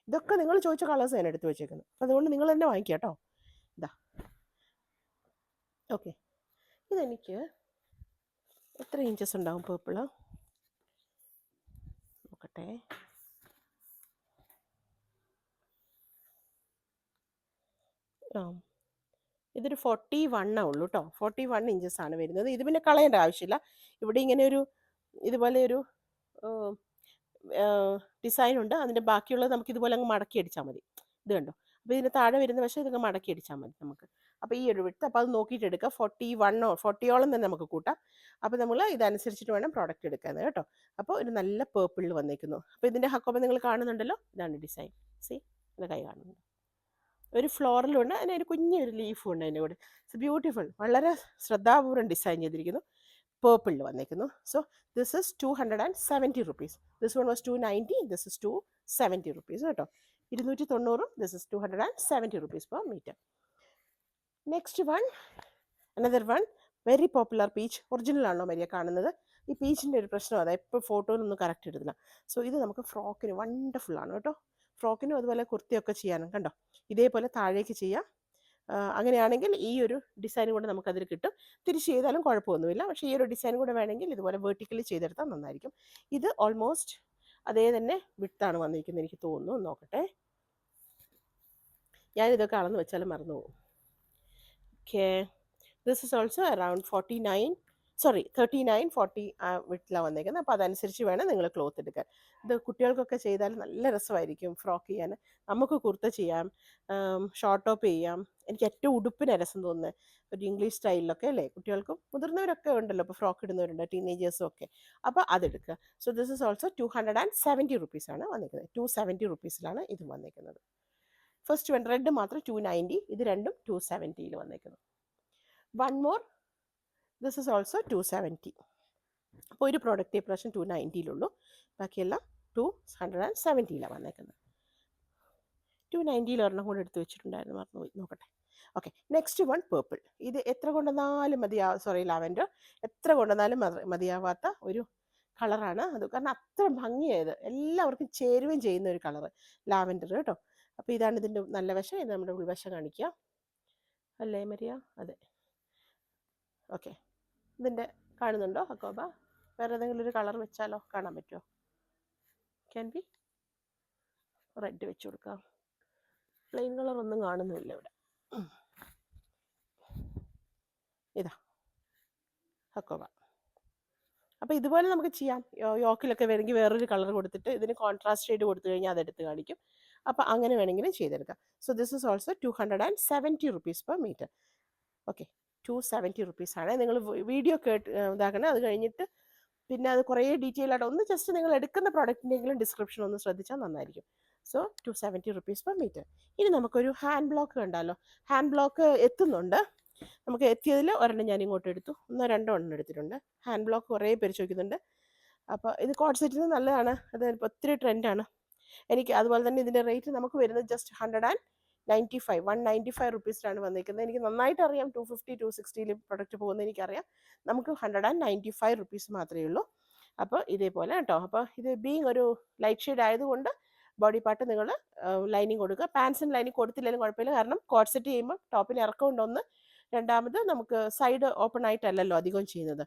[SPEAKER 1] ഇതൊക്കെ നിങ്ങൾ ചോദിച്ച കളേഴ്സ് ഞാൻ എടുത്ത് വെച്ചേക്കുന്നത്. അപ്പോൾ അതുകൊണ്ട് നിങ്ങൾ തന്നെ വാങ്ങിക്കുക കേട്ടോ. ഇതാ, ഓക്കെ. ഇതെനിക്ക് എത്ര ഇഞ്ചസ് ഉണ്ടാവും പേർപ്പിള് നോക്കട്ടെ. ഇതൊരു 41 ഉള്ളൂ കേട്ടോ. 41 ഇഞ്ചസ് ആണ് വരുന്നത്. ഇത് പിന്നെ കളയേണ്ട ആവശ്യമില്ല. ഇവിടെ ഇങ്ങനെ ഒരു ഇതുപോലെ ഒരു ഡിസൈൻ ഉണ്ട്. അതിൻ്റെ ബാക്കിയുള്ളത് നമുക്ക് ഇതുപോലെ അങ്ങ് മടക്കി അടിച്ചാൽ മതി. ഇത് കണ്ടോ. അപ്പോൾ ഇതിന് താഴെ വരുന്ന വശം ഇതൊക്കെ മടക്കി അടിച്ചാൽ മതി നമുക്ക്. അപ്പോൾ ഈ ഒരു വിട്ട് അപ്പോൾ അത് നോക്കിയിട്ട് എടുക്കുക. 41 40ഓളം തന്നെ നമുക്ക് കൂട്ടാം. അപ്പോൾ നമ്മൾ ഇതനുസരിച്ചിട്ട് വേണം പ്രോഡക്റ്റ് എടുക്കാൻ കേട്ടോ. അപ്പോൾ ഒരു നല്ല പേർപ്പിളിൽ വന്നേക്കുന്നു. അപ്പോൾ ഇതിൻ്റെ ഹക്കോബ നിങ്ങൾ കാണുന്നുണ്ടല്ലോ. ഇതാണ് ഡിസൈൻ. സി, എൻ്റെ കൈ കാണുന്നുണ്ട്. ഒരു ഫ്ലോറലുണ്ട്, അതിന് ഒരു കുഞ്ഞൊരു ലീഫും ഉണ്ട് അതിൻ്റെ കൂടെ. It's beautiful. വളരെ ശ്രദ്ധാപൂർവ്വം ഡിസൈൻ ചെയ്തിരിക്കുന്നു. പേർപ്പിളിൽ വന്നേക്കുന്നു. So this is 270 rupees. This one was 290, this is 270 rupees കേട്ടോ. 290, this is 270 rupees per metre. Next one, another one very popular peach. Original ആണല്ലോ മരിയ കാണുന്നത്. ഈ പീച്ചിൻ്റെ ഒരു പ്രശ്നം അതാ, ഇപ്പോൾ ഫോട്ടോയിലൊന്നും കറക്റ്റ് എടുത്തില്ല. സോ ഇത് നമുക്ക് ഫ്രോക്കിന് വണ്ടർഫുൾ ആണ് കേട്ടോ. ഫ്രോക്കിനും അതുപോലെ കുർത്തിയൊക്കെ ചെയ്യാനും കണ്ടോ, ഇതേപോലെ താഴേക്ക് ചെയ്യാം. അങ്ങനെയാണെങ്കിൽ ഈ ഒരു ഡിസൈൻ കൂടെ നമുക്കതിൽ കിട്ടും. തിരിച്ച് ചെയ്താലും കുഴപ്പമൊന്നുമില്ല. പക്ഷേ ഈ ഒരു ഡിസൈൻ കൂടെ വേണമെങ്കിൽ ഇതുപോലെ വെർട്ടിക്കലി ചെയ്തെടുത്താൽ നന്നായിരിക്കും. ഇത് ഓൾമോസ്റ്റ് അതേ തന്നെ വിട്ടാണ് വന്നിരിക്കുന്നത് എനിക്ക് തോന്നുന്നു. നോക്കട്ടെ, ഞാനിതൊക്കെ അളന്ന് വെച്ചാലും മറന്നു പോകും. Okay, this is also around 39-40 വിട്ടിലാണ് വന്നേക്കുന്നത്. അപ്പോൾ അതനുസരിച്ച് വേണം നിങ്ങൾ ക്ലോത്ത് എടുക്കാൻ. ഇത് കുട്ടികൾക്കൊക്കെ ചെയ്താൽ നല്ല രസമായിരിക്കും. ഫ്രോക്ക് ചെയ്യാൻ, നമുക്ക് കുർത്ത ചെയ്യാം, ഷോർട്ട് ടോപ്പ് ചെയ്യാം. എനിക്ക് ഏറ്റവും ഉടുപ്പിന് രസം തോന്നുന്നത് ഒരു ഇംഗ്ലീഷ് സ്റ്റൈലിലൊക്കെ അല്ലേ. കുട്ടികൾക്കും മുതിർന്നവരൊക്കെ ഉണ്ടല്ലോ, ഇപ്പോൾ ഫ്രോക്ക് ഇടുന്നവരുണ്ട്, ടീനേജേഴ്സും ഒക്കെ. അപ്പോൾ അതെടുക്കുക. സോ ദിസ് ഇസ് ഓൾസോ 270 റുപ്പീസാണ് വന്നേക്കുന്നത്. 270 റുപ്പീസിലാണ് ഇത് വന്നേക്കുന്നത്. ഫസ്റ്റ് വൺ റെഡ് മാത്രം 290, ഇത് രണ്ടും 270 വന്നേക്കുന്നു. One more, this is also 270. അപ്പോൾ ഒരു പ്രോഡക്റ്റ് ഇപ്രാവശ്യം 290 ബാക്കിയെല്ലാം 270 വന്നേക്കുന്നത്. 290 ഒരെണ്ണം കൂടെ എടുത്ത് വെച്ചിട്ടുണ്ടായിരുന്നു, മറന്നുപോയി. നോക്കട്ടെ. Okay, next one purple. ഇത് എത്ര കൊണ്ടുവന്നാലും ലാവൻഡർ എത്ര കൊണ്ടുവന്നാലും മതിയാവാത്ത ഒരു കളറാണ് അത്. കാരണം അത്ര ഭംഗിയായത്, എല്ലാവർക്കും ചേരുകയും ചെയ്യുന്ന ഒരു കളറ് ലാവൻഡർ കേട്ടോ. അപ്പോൾ ഇതാണ് ഇതിൻ്റെ നല്ല വശം. ഇത് നമ്മുടെ ഉൾവശം കാണിക്കുക അല്ലേ മരിയ? അതെ, ഓക്കെ. ഇതിൻ്റെ കാണുന്നുണ്ടോ ഹക്കോബ? വേറെ ഏതെങ്കിലും ഒരു കളർ വെച്ചാലോ, കാണാൻ പറ്റുമോ? ക്യാൻ ബി റെഡ് വെച്ച് കൊടുക്കാം. പ്ലെയിൻ കളർ ഒന്നും കാണുന്നില്ല ഇവിടെ. ഇതാ ഹക്കോബ. അപ്പോൾ ഇതുപോലെ നമുക്ക് ചെയ്യാം. യോക്കിലൊക്കെ വേണമെങ്കിൽ വേറൊരു കളർ കൊടുത്തിട്ട് ഇതിന് കോൺട്രാസ്റ്റ് ഷെയ്ഡ് കൊടുത്തു കഴിഞ്ഞാൽ അതെടുത്ത് കാണിക്കും. അപ്പോൾ അങ്ങനെ വേണമെങ്കിലും ചെയ്തെടുക്കാം. So this is also 270 rupees per metre. Okay, 270 റുപ്പീസാണ്. നിങ്ങൾ വീഡിയോ ഇതാക്കണം. അത് കഴിഞ്ഞിട്ട് പിന്നെ അത് കുറേ ഡീറ്റെയിൽ ആയിട്ട് ഒന്ന് ജസ്റ്റ് നിങ്ങൾ എടുക്കുന്ന പ്രോഡക്റ്റിൻ്റെങ്കിലും ഡിസ്ക്രിപ്ഷൻ ഒന്ന് ശ്രദ്ധിച്ചാൽ നന്നായിരിക്കും. So 270 rupees per metre. ഇനി നമുക്കൊരു ഹാൻഡ് ബ്ലോക്ക് കണ്ടാലോ. ഹാൻഡ് ബ്ലോക്ക് എത്തുന്നുണ്ട്. നമുക്ക് എത്തിയതിൽ ഒരെണ്ണം ഞാൻ ഇങ്ങോട്ട് എടുത്തു, 1-2 എണ്ണം എടുത്തിട്ടുണ്ട്. ഹാൻഡ് ബ്ലോക്ക് കുറേ പേര് ചോദിക്കുന്നുണ്ട്. അപ്പോൾ ഇത് കോഡ് സെറ്റിന് നല്ലതാണ്. അത് ഒത്തിരി ട്രെൻഡാണ്. എനിക്ക് അതുപോലെ തന്നെ ഇതിൻ്റെ റേറ്റ് നമുക്ക് വരുന്നത് ജസ്റ്റ് 195 റുപ്പീസിലാണ് വന്നിരിക്കുന്നത്. എനിക്ക് നന്നായിട്ട് അറിയാം 250-260 പ്രൊഡക്റ്റ് പോകുന്നത് എനിക്കറിയാം. നമുക്ക് 195 റുപ്പീസ് മാത്രമേ ഉള്ളൂ. അപ്പോൾ ഇതേപോലെ കേട്ടോ. അപ്പോൾ ഇത് ബീങ് ഒരു ലൈറ്റ് ഷെയ്ഡ് ആയതുകൊണ്ട് ബോഡി പാർട്ട് നിങ്ങൾ ലൈനിങ് കൊടുക്കുക. പാൻസിന് ലൈനിങ് കൊടുത്തില്ലെങ്കിലും കുഴപ്പമില്ല. കാരണം കോഡ് സെറ്റ് ചെയ്യുമ്പോൾ ടോപ്പിന് ഇറക്കമുണ്ട് ഒന്ന്, രണ്ടാമത് നമുക്ക് സൈഡ് ഓപ്പൺ ആയിട്ടല്ലല്ലോ അധികം ചെയ്യുന്നത്.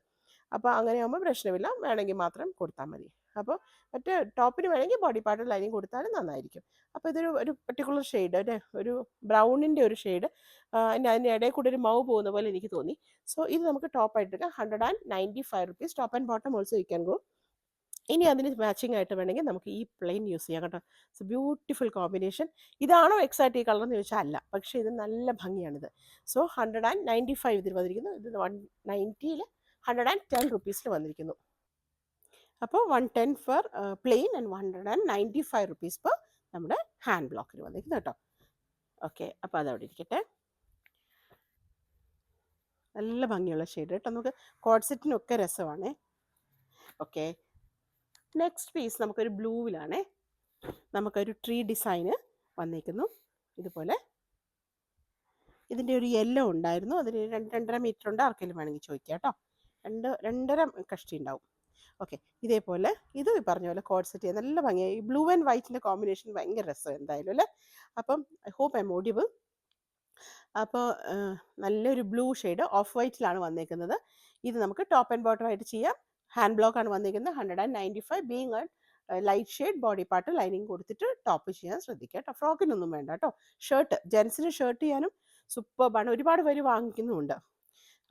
[SPEAKER 1] അപ്പോൾ അങ്ങനെ ആകുമ്പോൾ പ്രശ്നമില്ല, വേണമെങ്കിൽ മാത്രം കൊടുത്താൽ മതി. അപ്പോൾ മറ്റേ ടോപ്പിന് വേണമെങ്കിൽ ബോഡി പാർട്ട് ലൈനിങ് കൊടുത്താലും നന്നായിരിക്കും. അപ്പോൾ ഇതൊരു പർട്ടിക്കുലർ ഷെയ്ഡ്, ഒരു ബ്രൗണിൻ്റെ ഒരു ഷെയ്ഡ്, അതിൻ്റെ ഇടയിൽ കൂടെ ഒരു മൗ പോകുന്ന പോലെ എനിക്ക് തോന്നി. സോ ഇത് നമുക്ക് ടോപ്പായിട്ട് എടുക്കാം. 195 rupees. Top and bottom also you can go. ഇനി അതിന് മാച്ചിങ് ആയിട്ട് വേണമെങ്കിൽ നമുക്ക് ഈ പ്ലെയിൻ യൂസ് ചെയ്യാം കേട്ടോ. It's beautiful combination. ഇതാണോ എക്സാക്റ്റ് ഈ കളർ എന്ന് ചോദിച്ചാൽ അല്ല, പക്ഷേ ഇത് നല്ല ഭംഗിയാണിത്. സോ 195 ഇതിൽ വന്നിരിക്കുന്നു. ഇത് 190 110 റുപ്പീസിൽ വന്നിരിക്കുന്നു. അപ്പോൾ 110 for plain and 195 rupees per നമ്മുടെ ഹാൻഡ് ബ്ലോക്കിന് വന്നിരിക്കുന്നു കേട്ടോ. ഓക്കെ, അപ്പോൾ അതവിടെ ഇരിക്കട്ടെ. നല്ല ഭംഗിയുള്ള ഷെയ്ഡ് കേട്ടോ. നമുക്ക് കോഡ് സെറ്റിനൊക്കെ രസമാണ്. ഓക്കെ, നെക്സ്റ്റ് പീസ് നമുക്കൊരു ബ്ലൂവിലാണേ. നമുക്കൊരു ട്രീ ഡിസൈന് വന്നിരിക്കുന്നു ഇതുപോലെ. ഇതിൻ്റെ ഒരു യെല്ലോ ഉണ്ടായിരുന്നു, അതിന് 2-2.5 മീറ്റർ ഉണ്ട്. ആർക്കെങ്കിലും വേണമെങ്കിൽ ചോദിക്കാം കേട്ടോ. 2-2.5 കഷ്ടി ഉണ്ടാവും. ഓക്കെ, ഇതേപോലെ ഇത് ഈ പറഞ്ഞ പോലെ കോഡ് സെറ്റ് ചെയ്യാൻ നല്ല ഭംഗിയായി. ഈ ബ്ലൂ ആൻഡ് വൈറ്റിൻ്റെ കോമ്പിനേഷൻ ഭയങ്കര രസം എന്തായാലും അല്ലേ. അപ്പം I hope I'm audible. അപ്പോൾ നല്ലൊരു ബ്ലൂ ഷെയ്ഡ് ഓഫ് വൈറ്റിലാണ് വന്നേക്കുന്നത്. ഇത് നമുക്ക് ടോപ്പ് ആൻഡ് ബോട്ടം ആയിട്ട് ചെയ്യാം. ഹാൻഡ് ബ്ലോക്ക് ആണ് വന്നിരിക്കുന്നത്. 195 being light shade body part lining കൊടുത്തിട്ട് ടോപ്പ് ചെയ്യാൻ ശ്രദ്ധിക്കുക കേട്ടോ. ഫ്രോക്കിനൊന്നും വേണ്ട കേട്ടോ. ഷർട്ട്, ജെൻസിന് ഷർട്ട് ചെയ്യാനും സൂപ്പർബാണ്. ഒരുപാട് പേര് വാങ്ങിക്കുന്നുമുണ്ട്.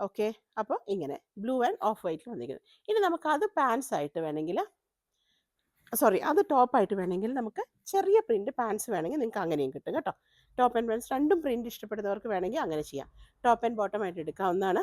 [SPEAKER 1] ഓക്കെ, അപ്പോൾ ഇങ്ങനെ ബ്ലൂ ആൻഡ് ഓഫ് വൈറ്റിൽ വന്നിരിക്കുന്നത്. ഇനി നമുക്ക് അത് പാൻസ് ആയിട്ട് വേണമെങ്കിൽ, സോറി, അത് ടോപ്പായിട്ട് വേണമെങ്കിൽ നമുക്ക് ചെറിയ പ്രിൻറ്റ് പാൻസ് വേണമെങ്കിൽ നിങ്ങൾക്ക് അങ്ങനെയും കിട്ടും കേട്ടോ. ടോപ്പ് ആൻഡ് പാൻസ് രണ്ടും പ്രിൻറ്റ് ഇഷ്ടപ്പെടുന്നവർക്ക് വേണമെങ്കിൽ അങ്ങനെ ചെയ്യാം. ടോപ്പ് ആൻഡ് ബോട്ടം ആയിട്ട് എടുക്കാവുന്നതാണ്.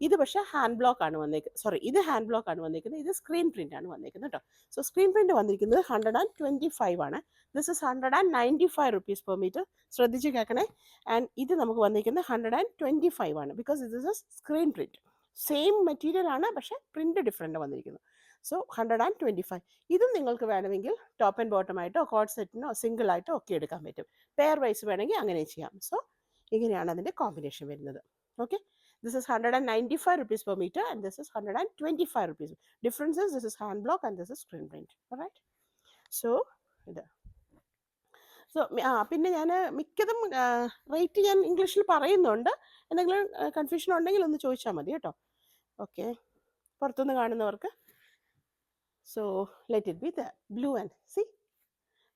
[SPEAKER 1] ഇത് പക്ഷേ ഹാൻഡ് ബ്ലോക്ക് ആണ് വന്നേക്കുന്നത്. സോറി, ഇത് ഹാൻഡ് ബ്ലോക്ക് ആണ് വന്നേക്കുന്നത്. ഇത് സ്ക്രീൻ പ്രിൻ്റ് ആണ് വന്നേക്കുന്നത് കേട്ടോ. സോ സ്ക്രീൻ പ്രിൻ്റ് വന്നിരിക്കുന്നത് 125 ആണ്. This is 195 rupees per metre. ശ്രദ്ധിച്ച് കേൾക്കണേ. ആൻഡ് ഇത് നമുക്ക് വന്നിരിക്കുന്നത് 125 ആണ്. ബിക്കോസ് ഇത് is screen print. Same material ആണ്, പക്ഷേ പ്രിൻറ്റ് ഡിഫറെൻ്റ് വന്നിരിക്കുന്നു. സോ 125. ഇതും നിങ്ങൾക്ക് വേണമെങ്കിൽ ടോപ്പ് ആൻഡ് ബോട്ടം ആയിട്ടോ കോഡ് സെറ്റിനോ സിംഗിൾ ആയിട്ടോ ഒക്കെ എടുക്കാൻ പറ്റും. പെയർ വൈസ് വേണമെങ്കിൽ അങ്ങനെ ചെയ്യാം. സോ ഇങ്ങനെയാണ് അതിൻ്റെ കോമ്പിനേഷൻ വരുന്നത്. Okay, this is 195 rupees per metre and this is 125 rupees. Differences, this is hand block and this is screen print. Right. So ഇത് പിന്നെ ഞാൻ മിക്കതും റേറ്റ് ഞാൻ ഇംഗ്ലീഷിൽ പറയുന്നുണ്ട്. എന്തെങ്കിലും കൺഫ്യൂഷൻ ഉണ്ടെങ്കിൽ ഒന്ന് ചോദിച്ചാൽ മതി കേട്ടോ. ഓക്കെ, പുറത്തുനിന്ന് കാണുന്നവർക്ക്. So let it be the blue and see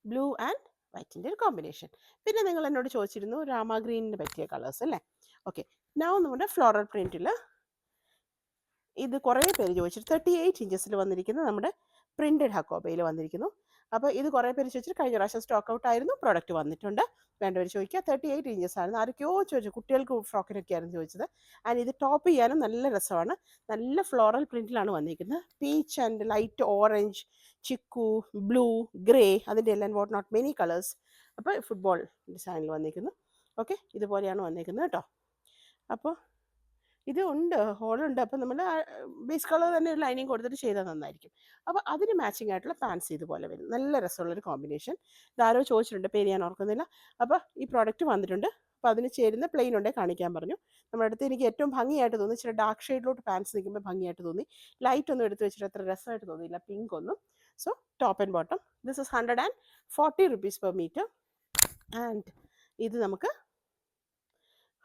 [SPEAKER 1] blue and വൈറ്റിൻ്റെ ഒരു കോമ്പിനേഷൻ. പിന്നെ നിങ്ങൾ എന്നോട് ചോദിച്ചിരുന്നു രാമ ഗ്രീനിന് പറ്റിയ കളേഴ്സ് അല്ലേ. ഓക്കെ, നൗ നമ്മുടെ ഫ്ലോറൽ പ്രിൻറ്റിൽ ഇത് കുറേ പേര് ചോദിച്ചിട്ട് 38 ഇഞ്ചസിൽ വന്നിരിക്കുന്ന നമ്മുടെ പ്രിൻറ്റഡ് ഹക്കോബയിൽ വന്നിരിക്കുന്നു. അപ്പോൾ ഇത് കുറേ പേര് ചോദിച്ചിട്ട് കഴിഞ്ഞ പ്രാവശ്യം സ്റ്റോക്ക് ഔട്ട് ആയിരുന്നു. പ്രോഡക്റ്റ് വന്നിട്ടുണ്ട്. വേണ്ടവർ ചോദിക്കുക. 38 ഇഞ്ചസ് ആയിരുന്നു. ആരൊക്കെയോ ചോദിച്ചു, കുട്ടികൾക്ക് ഫ്രോക്കിനൊക്കെ ആയിരുന്നു ചോദിച്ചത്. ആൻഡ് ഇത് ടോപ്പ് ചെയ്യാനും നല്ല രസമാണ്. നല്ല ഫ്ലോറൽ പ്രിൻറ്റിലാണ് വന്നിരിക്കുന്നത്. Peach and light orange, chikoo, blue, grey, അതിൻ്റെ എല്ലാം വാട്ട് നോട്ട് മെനി കളേഴ്സ്. അപ്പോൾ ഫുട്ബോൾ ഡിസൈനിൽ വന്നിരിക്കുന്നു. ഓക്കെ, ഇതുപോലെയാണ് വന്നിരിക്കുന്നത് കേട്ടോ. അപ്പോൾ ഇത് ഉണ്ട്, ഹോളുണ്ട്. അപ്പോൾ നമ്മൾ ബേസ് കളർ തന്നെ ഒരു ലൈനിങ് കൊടുത്തിട്ട് ചെയ്താൽ നന്നായിരിക്കും. അപ്പോൾ അതിന് മാച്ചിങ് ആയിട്ടുള്ള പാൻസ് ഇതുപോലെ വരും. നല്ല രസമുള്ളൊരു കോമ്പിനേഷൻ. ഇതാരോ ചോദിച്ചിട്ടുണ്ട്, പേര് ഞാൻ ഓർക്കുന്നില്ല. അപ്പോൾ ഈ പ്രോഡക്റ്റ് വന്നിട്ടുണ്ട്. അപ്പോൾ അതിന് ചേരുന്ന പ്ലെയിൻ ഉണ്ടേ കാണിക്കാൻ പറഞ്ഞു. നമ്മുടെ അടുത്ത് എനിക്ക് ഏറ്റവും ഭംഗിയായിട്ട് തോന്നി, ഇച്ചിരി ഡാർക്ക് ഷെയ്ഡിലോട്ട് പാൻസ് നിൽക്കുമ്പോൾ ഭംഗിയായിട്ട് തോന്നി. ലൈറ്റ് ഒന്നും എടുത്ത് വെച്ചിട്ട് അത്ര രസമായിട്ട് തോന്നിയില്ല, പിങ്ക് ഒന്നും. So top and bottom this is 140 rupees per metre. And ഇത് നമുക്ക്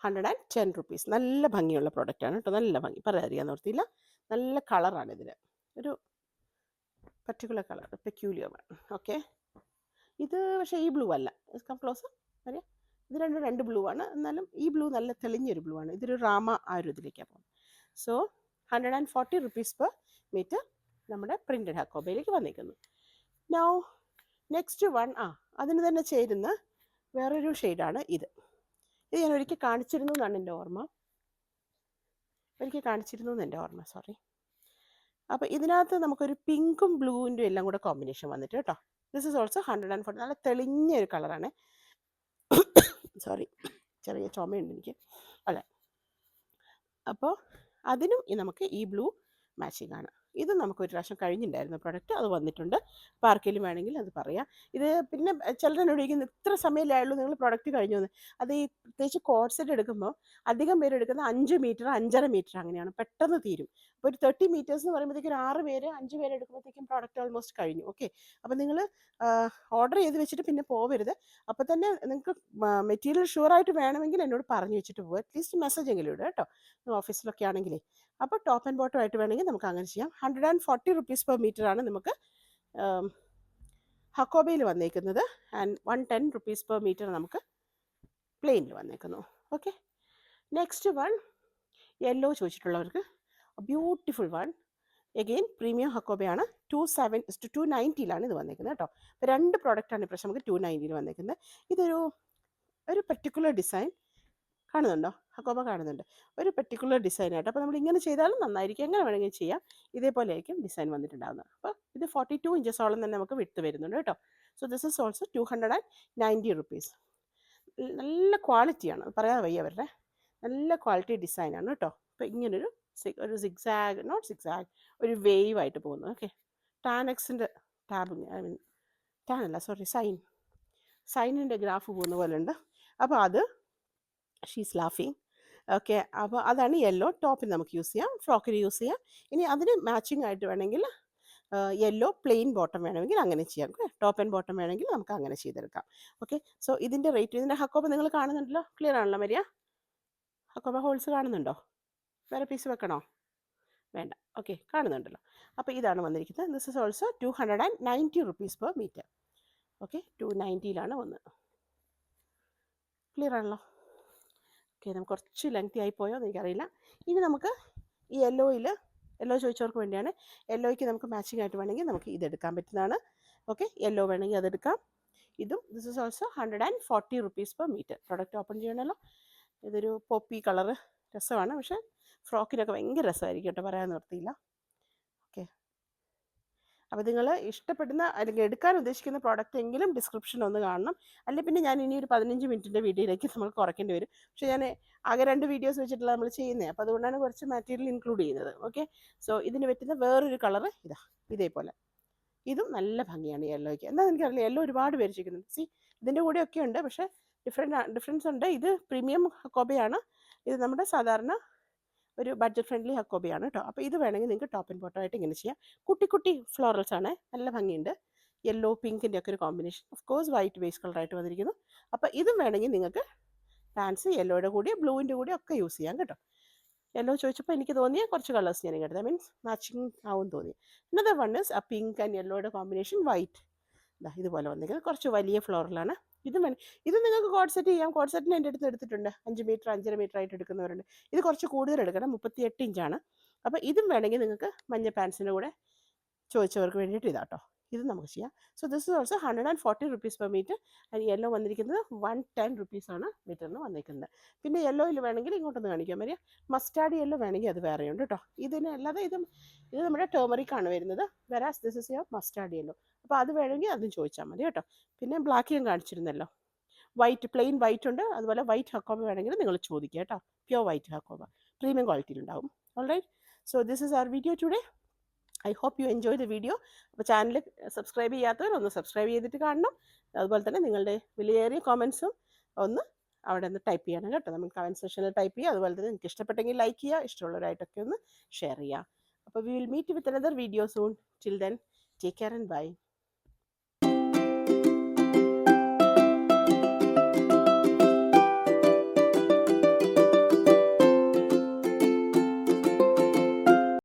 [SPEAKER 1] 110 റുപ്പീസ്. നല്ല ഭംഗിയുള്ള പ്രോഡക്റ്റാണ് കേട്ടോ. നല്ല ഭംഗി, പറയാതിരിക്കാൻ ഓർത്തില്ല. നല്ല കളറാണ് ഇതിന്, ഒരു പർട്ടിക്കുലർ കളർ, പെക്യൂലിയർ ആണ്. ഓക്കെ, ഇത് പക്ഷേ ഈ ബ്ലൂ അല്ല. കം ക്ലോസ് അറിയാം. ഇത് രണ്ട് ബ്ലൂ ആണ്. എന്നാലും ഈ ബ്ലൂ നല്ല തെളിഞ്ഞൊരു ബ്ലൂ ആണ്. ഇതൊരു രാമ ആ ഒരു ഇതിലേക്കാണ് പോകുന്നത്. സോ 140 റുപ്പീസ് പെർ മീറ്റർ നമ്മുടെ പ്രിൻറ്റഡ് ഹക്കോബയിലേക്ക് വന്നിരിക്കുന്നു. നൗ നെക്സ്റ്റ് വൺ, അതിന് തന്നെ ചേരുന്ന വേറൊരു ഷെയ്ഡാണ് ഇത്. ഇത് ഞാൻ ഒരിക്കൽ കാണിച്ചിരുന്നു എന്നാണ് എൻ്റെ ഓർമ്മ. സോറി. അപ്പോൾ ഇതിനകത്ത് നമുക്കൊരു പിങ്കും ബ്ലൂവിൻ്റെ എല്ലാം കൂടെ കോമ്പിനേഷൻ വന്നിട്ട് കേട്ടോ. This is also 140. നല്ല തെളിഞ്ഞ ഒരു കളറാണ്. സോറി, ചെറിയ ചുമയുണ്ട് എനിക്ക് അല്ലേ. അപ്പോൾ അതിനും നമുക്ക് ഈ ബ്ലൂ മാച്ചിങ് ആണ്. ഇത് നമുക്ക് ഒരു പ്രാവശ്യം കഴിഞ്ഞിട്ടുണ്ടായിരുന്നു പ്രോഡക്റ്റ്, അത് വന്നിട്ടുണ്ട്. അപ്പോൾ ആർക്കെങ്കിലും വേണമെങ്കിൽ അത് പറയാം. ഇത് പിന്നെ ചിലരെന്നോട് ചോദിക്കുന്നത് ഇത്ര സമയമല്ലായുള്ളൂ നിങ്ങൾ പ്രോഡക്റ്റ് കഴിഞ്ഞു എന്ന്. അത് ഈ പ്രത്യേകിച്ച് കോഡ് സെറ്റ് എടുക്കുമ്പോൾ അധികം പേര് എടുക്കുന്നത് 5 മീറ്റർ 5.5 മീറ്റർ അങ്ങനെയാണ്, പെട്ടെന്ന് തീരും. അപ്പോൾ ഒരു 30 മീറ്റേഴ്സ് എന്ന് പറയുമ്പോഴത്തേക്കും 6 പേര് 5 പേര് എടുക്കുമ്പോഴത്തേക്കും പ്രോഡക്റ്റ് ഓൾമോസ്റ്റ് കഴിഞ്ഞു. ഓക്കെ, അപ്പോൾ നിങ്ങൾ ഓർഡർ ചെയ്ത് വെച്ചിട്ട് പിന്നെ പോവരുത്. അപ്പോൾ തന്നെ നിങ്ങൾക്ക് മെറ്റീരിയൽ ഷുവറായിട്ട് വേണമെങ്കിൽ എന്നോട് പറഞ്ഞു വെച്ചിട്ട് പോകുക. അറ്റ്ലീസ്റ്റ് മെസ്സേജ് എങ്കിലും ഇടുക കേട്ടോ, ഓഫീസിലൊക്കെ ആണെങ്കിലേ. അപ്പോൾ ടോപ്പ് ആൻഡ് ബോട്ടം ആയിട്ട് വേണമെങ്കിൽ നമുക്ക് അങ്ങനെ ചെയ്യാം. 140 റുപ്പീസ് പെർ മീറ്റർ ആണ് നമുക്ക് ഹക്കോബയിൽ വന്നേക്കുന്നത്. ആൻഡ് 110 റുപ്പീസ് പെർ മീറ്റർ നമുക്ക് പ്ലെയിനിൽ വന്നേക്കുന്നു. ഓക്കെ, നെക്സ്റ്റ് വൺ യെല്ലോ ചോദിച്ചിട്ടുള്ളവർക്ക് ബ്യൂട്ടിഫുൾ വൺ. എഗെയിൻ പ്രീമിയം ഹക്കോബയാണ്. 290 ഇത് വന്നേക്കുന്നത് കേട്ടോ. അപ്പോൾ 2 പ്രോഡക്റ്റാണ് ഇപ്രാവശ്യം നമുക്ക് 290 വന്നേക്കുന്നത്. ഒരു പർട്ടിക്കുലർ ഡിസൈൻ കാണുന്നുണ്ടോ? ഹക്കോബ കാണുന്നുണ്ട്. ഒരു പർട്ടിക്കുലർ ഡിസൈനായിട്ട്. അപ്പോൾ നമ്മൾ ഇങ്ങനെ ചെയ്താലും നന്നായിരിക്കും. എങ്ങനെ വേണമെങ്കിൽ ചെയ്യാം. ഇതേപോലെ ആയിരിക്കും ഡിസൈൻ വന്നിട്ടുണ്ടാകുന്നത്. അപ്പോൾ ഇത് 42 ഇഞ്ചസോളം തന്നെ നമുക്ക് വിട്ട് വരുന്നുണ്ട് കേട്ടോ. So this is also 290 rupees. നല്ല ക്വാളിറ്റിയാണ്, പറയാതെ വയ്യ അവരുടെ. നല്ല ക്വാളിറ്റി ഡിസൈനാണ് കേട്ടോ. അപ്പോൾ ഇങ്ങനൊരു സിഗ്സാഗ്, നോട്ട് സിഗ്സാഗ്, ഒരു വേവ് ആയിട്ട് പോകുന്നു. ഓക്കെ, ടാനെക്സിൻ്റെ സൈനിൻ്റെ ഗ്രാഫ് പോകുന്ന പോലെ ഉണ്ട്. അപ്പോൾ അത് ഷീസ് ലാഫിങ്. ഓക്കെ, അപ്പോൾ അതാണ് യെല്ലോ. ടോപ്പിൽ നമുക്ക് യൂസ് ചെയ്യാം, ഫ്രോക്കിൽ യൂസ് ചെയ്യാം. ഇനി അതിന് മാച്ചിങ് ആയിട്ട് വേണമെങ്കിൽ യെല്ലോ പ്ലെയിൻ ബോട്ടം വേണമെങ്കിൽ അങ്ങനെ ചെയ്യാം. ടോപ്പ് ആൻഡ് ബോട്ടം വേണമെങ്കിൽ നമുക്ക് അങ്ങനെ ചെയ്തെടുക്കാം. ഓക്കെ, സോ ഇതിൻ്റെ റേറ്റ്, ഇതിൻ്റെ ഹക്കോബ നിങ്ങൾ കാണുന്നുണ്ടല്ലോ, ക്ലിയർ ആണല്ലോ മരിയ? ഹക്കോബ ഹോൾസ് കാണുന്നുണ്ടോ? വേറെ പീസ് വെക്കണോ? വേണ്ട. ഓക്കെ, കാണുന്നുണ്ടല്ലോ. അപ്പോൾ ഇതാണ് വന്നിരിക്കുന്നത്. This is also 290 rupees per meter. Okay, 290 വന്നത്. ക്ലിയർ ആണല്ലോ? ഓക്കെ, നമുക്ക് കുറച്ച് ലെങ്തി ആയി പോയോ എന്ന് എനിക്കറിയില്ല. ഇനി നമുക്ക് ഈ യെല്ലോ ചോദിച്ചവർക്ക് വേണ്ടിയാണ്. യെല്ലോയ്ക്ക് നമുക്ക് മാച്ചിങ് ആയിട്ട് വേണമെങ്കിൽ നമുക്ക് ഇതെടുക്കാൻ പറ്റുന്നതാണ്. ഓക്കെ, യെല്ലോ വേണമെങ്കിൽ അതെടുക്കാം. ഇതും this is also 140 rupees per meter. Product open ചെയ്യണമല്ലോ. ഇതൊരു പോപ്പി കളറ് രസമാണ്, പക്ഷേ ഫ്രോക്കിനൊക്കെ ഭയങ്കര രസമായിരിക്കും കേട്ടോ, പറയാൻ നിർത്തിയില്ല. ഓക്കെ, അപ്പോൾ നിങ്ങൾ ഇഷ്ടപ്പെടുന്ന അല്ലെങ്കിൽ എടുക്കാൻ ഉദ്ദേശിക്കുന്ന പ്രോഡക്റ്റ് എങ്കിലും ഡിസ്ക്രിപ്ഷൻ ഒന്ന് കാണണം. അല്ലെങ്കിൽ പിന്നെ ഞാൻ ഇനി ഒരു 15 മിനിറ്റിൻ്റെ വീഡിയോയിലേക്ക് നമ്മൾ കുറയ്ക്കേണ്ടി വരും. പക്ഷേ ഞാൻ ആകെ 2 വീഡിയോസ് വെച്ചിട്ടുള്ള നമ്മൾ ചെയ്യുന്നത്, അപ്പോൾ അതുകൊണ്ടാണ് കുറച്ച് മാറ്റീരിയൽ ഇൻക്ലൂഡ് ചെയ്യുന്നത്. ഓക്കെ, സോ ഇതിന് പറ്റുന്ന വേറൊരു കളറ് ഇതേപോലെ. ഇതും നല്ല ഭംഗിയാണ് യെല്ലോയ്ക്ക്. എന്താണെന്ന് എനിക്കറിയില്ല, യെല്ലോ ഒരുപാട് പേര് ചെയ്യുന്നുണ്ട്. സി, ഇതിൻ്റെ കൂടെയൊക്കെ ഉണ്ട്, പക്ഷേ ഡിഫറൻസ് ഉണ്ട്. ഇത് പ്രീമിയം ഹക്കോബയാണ്, ഇത് നമ്മുടെ സാധാരണ ഒരു ബഡ്ജറ്റ് ഫ്രണ്ട്ലി ഹക്കോബയാണ് കേട്ടോ. അപ്പോൾ ഇത് വേണമെങ്കിൽ നിങ്ങൾക്ക് ടോപ്പ് ആൻഡ് ബോട്ടം ആയിട്ട് ഇങ്ങനെ ചെയ്യാം. കുട്ടി കുട്ടി ഫ്ലോറൽസ് ആണ്, നല്ല ഭംഗിയുണ്ട്. യെല്ലോ പിങ്കിൻ്റെ ഒക്കെ ഒരു combination, of course white base കളറായിട്ട് വന്നിരിക്കുന്നു. അപ്പോൾ ഇതും വേണമെങ്കിൽ നിങ്ങൾക്ക് പാൻസ് യെല്ലോയുടെ കൂടി ബ്ലൂവിൻ്റെ കൂടി ഒക്കെ യൂസ് ചെയ്യാം കേട്ടോ. യെല്ലോ ചോദിച്ചപ്പോൾ എനിക്ക് തോന്നിയ കുറച്ച് കളേഴ്സ് ഞാൻ എടുത്തത്, മീൻസ് മാച്ചിങ് ആവും തോന്നി. അനദർ വൺ ഇസ് ആ പിങ്ക് ആൻഡ് യെല്ലോയുടെ കോമ്പിനേഷൻ വൈറ്റ്. ഇതുപോലെ വന്നിരിക്കുന്നത് കുറച്ച് വലിയ ഫ്ലോറിലാണ്. ഇത് നിങ്ങൾക്ക് കോഡ് സെറ്റ് ചെയ്യാം. കോഡ് സെറ്റിന് എൻ്റെ അടുത്ത് എടുത്തിട്ടുണ്ട്. 5 മീറ്റർ 5.5 മീറ്റർ ആയിട്ട് എടുക്കുന്നവരുണ്ട്. ഇത് കുറച്ച് കൂടുതൽ എടുക്കണം, 38 ഇഞ്ചാണ്. അപ്പോൾ ഇതും വേണമെങ്കിൽ നിങ്ങൾക്ക് മഞ്ഞ പാൻസിൻ്റെ കൂടെ ചോദിച്ചവർക്ക് വേണ്ടിയിട്ട് ഇതാട്ടോ, ഇത് നമുക്ക് ചെയ്യാം. So this is also 140 rupees per meter. And yellow വന്നിരിക്കുന്നത് 110 rupees ആണ് മീറ്ററിന് വന്നിരിക്കുന്നത്. പിന്നെ യെല്ലോയിൽ വേണമെങ്കിൽ ഇങ്ങോട്ടൊന്ന് കാണിക്കാൻ വരിക, മസ്റ്റാർഡ് യെല്ലോ വേണമെങ്കിൽ അത് വേറെയുണ്ട് കേട്ടോ. ഇതിന് അല്ലാതെ ഇത് നമ്മുടെ ടേമറിക് ആണ് വരുന്നത്, വെറാസ് this is your mustard yellow. അപ്പോൾ അത് വേണമെങ്കിൽ അതും ചോദിച്ചാൽ മതി കേട്ടോ. പിന്നെ ബ്ലാക്ക് ഞാൻ കാണിച്ചിരുന്നല്ലോ, വൈറ്റ് പ്ലെയിൻ വൈറ്റ് ഉണ്ട്, അതുപോലെ വൈറ്റ് ഹക്കോബ വേണമെങ്കിൽ നിങ്ങൾ ചോദിക്കുക കേട്ടോ. പ്യുവർ വൈറ്റ് ഹക്കോബ പ്രീമിയം ക്വാളിറ്റിയിലുണ്ടാവും. Alright, so this is our video today. I hope you enjoy the video. അപ്പോൾ ചാനൽ സബ്സ്ക്രൈബ് ചെയ്യാത്തവർ ഒന്ന് സബ്സ്ക്രൈബ് ചെയ്തിട്ട് കാണണം. അതുപോലെ തന്നെ നിങ്ങളുടെ വിലയേറിയ കോമെൻറ്റ്സും ഒന്ന് അവിടെ നിന്ന് ടൈപ്പ് ചെയ്യണം കേട്ടോ. നമുക്ക് കമൻറ്റ് സെക്ഷനിൽ ടൈപ്പ് ചെയ്യുക. അതുപോലെ തന്നെ നിങ്ങൾക്ക് ഇഷ്ടപ്പെട്ടെങ്കിൽ ലൈക്ക് ചെയ്യുക, ഇഷ്ടമുള്ളവരായിട്ടൊക്കെ ഒന്ന് ഷെയർ ചെയ്യുക. അപ്പോൾ we will meet with another video soon. Till then, take care and by.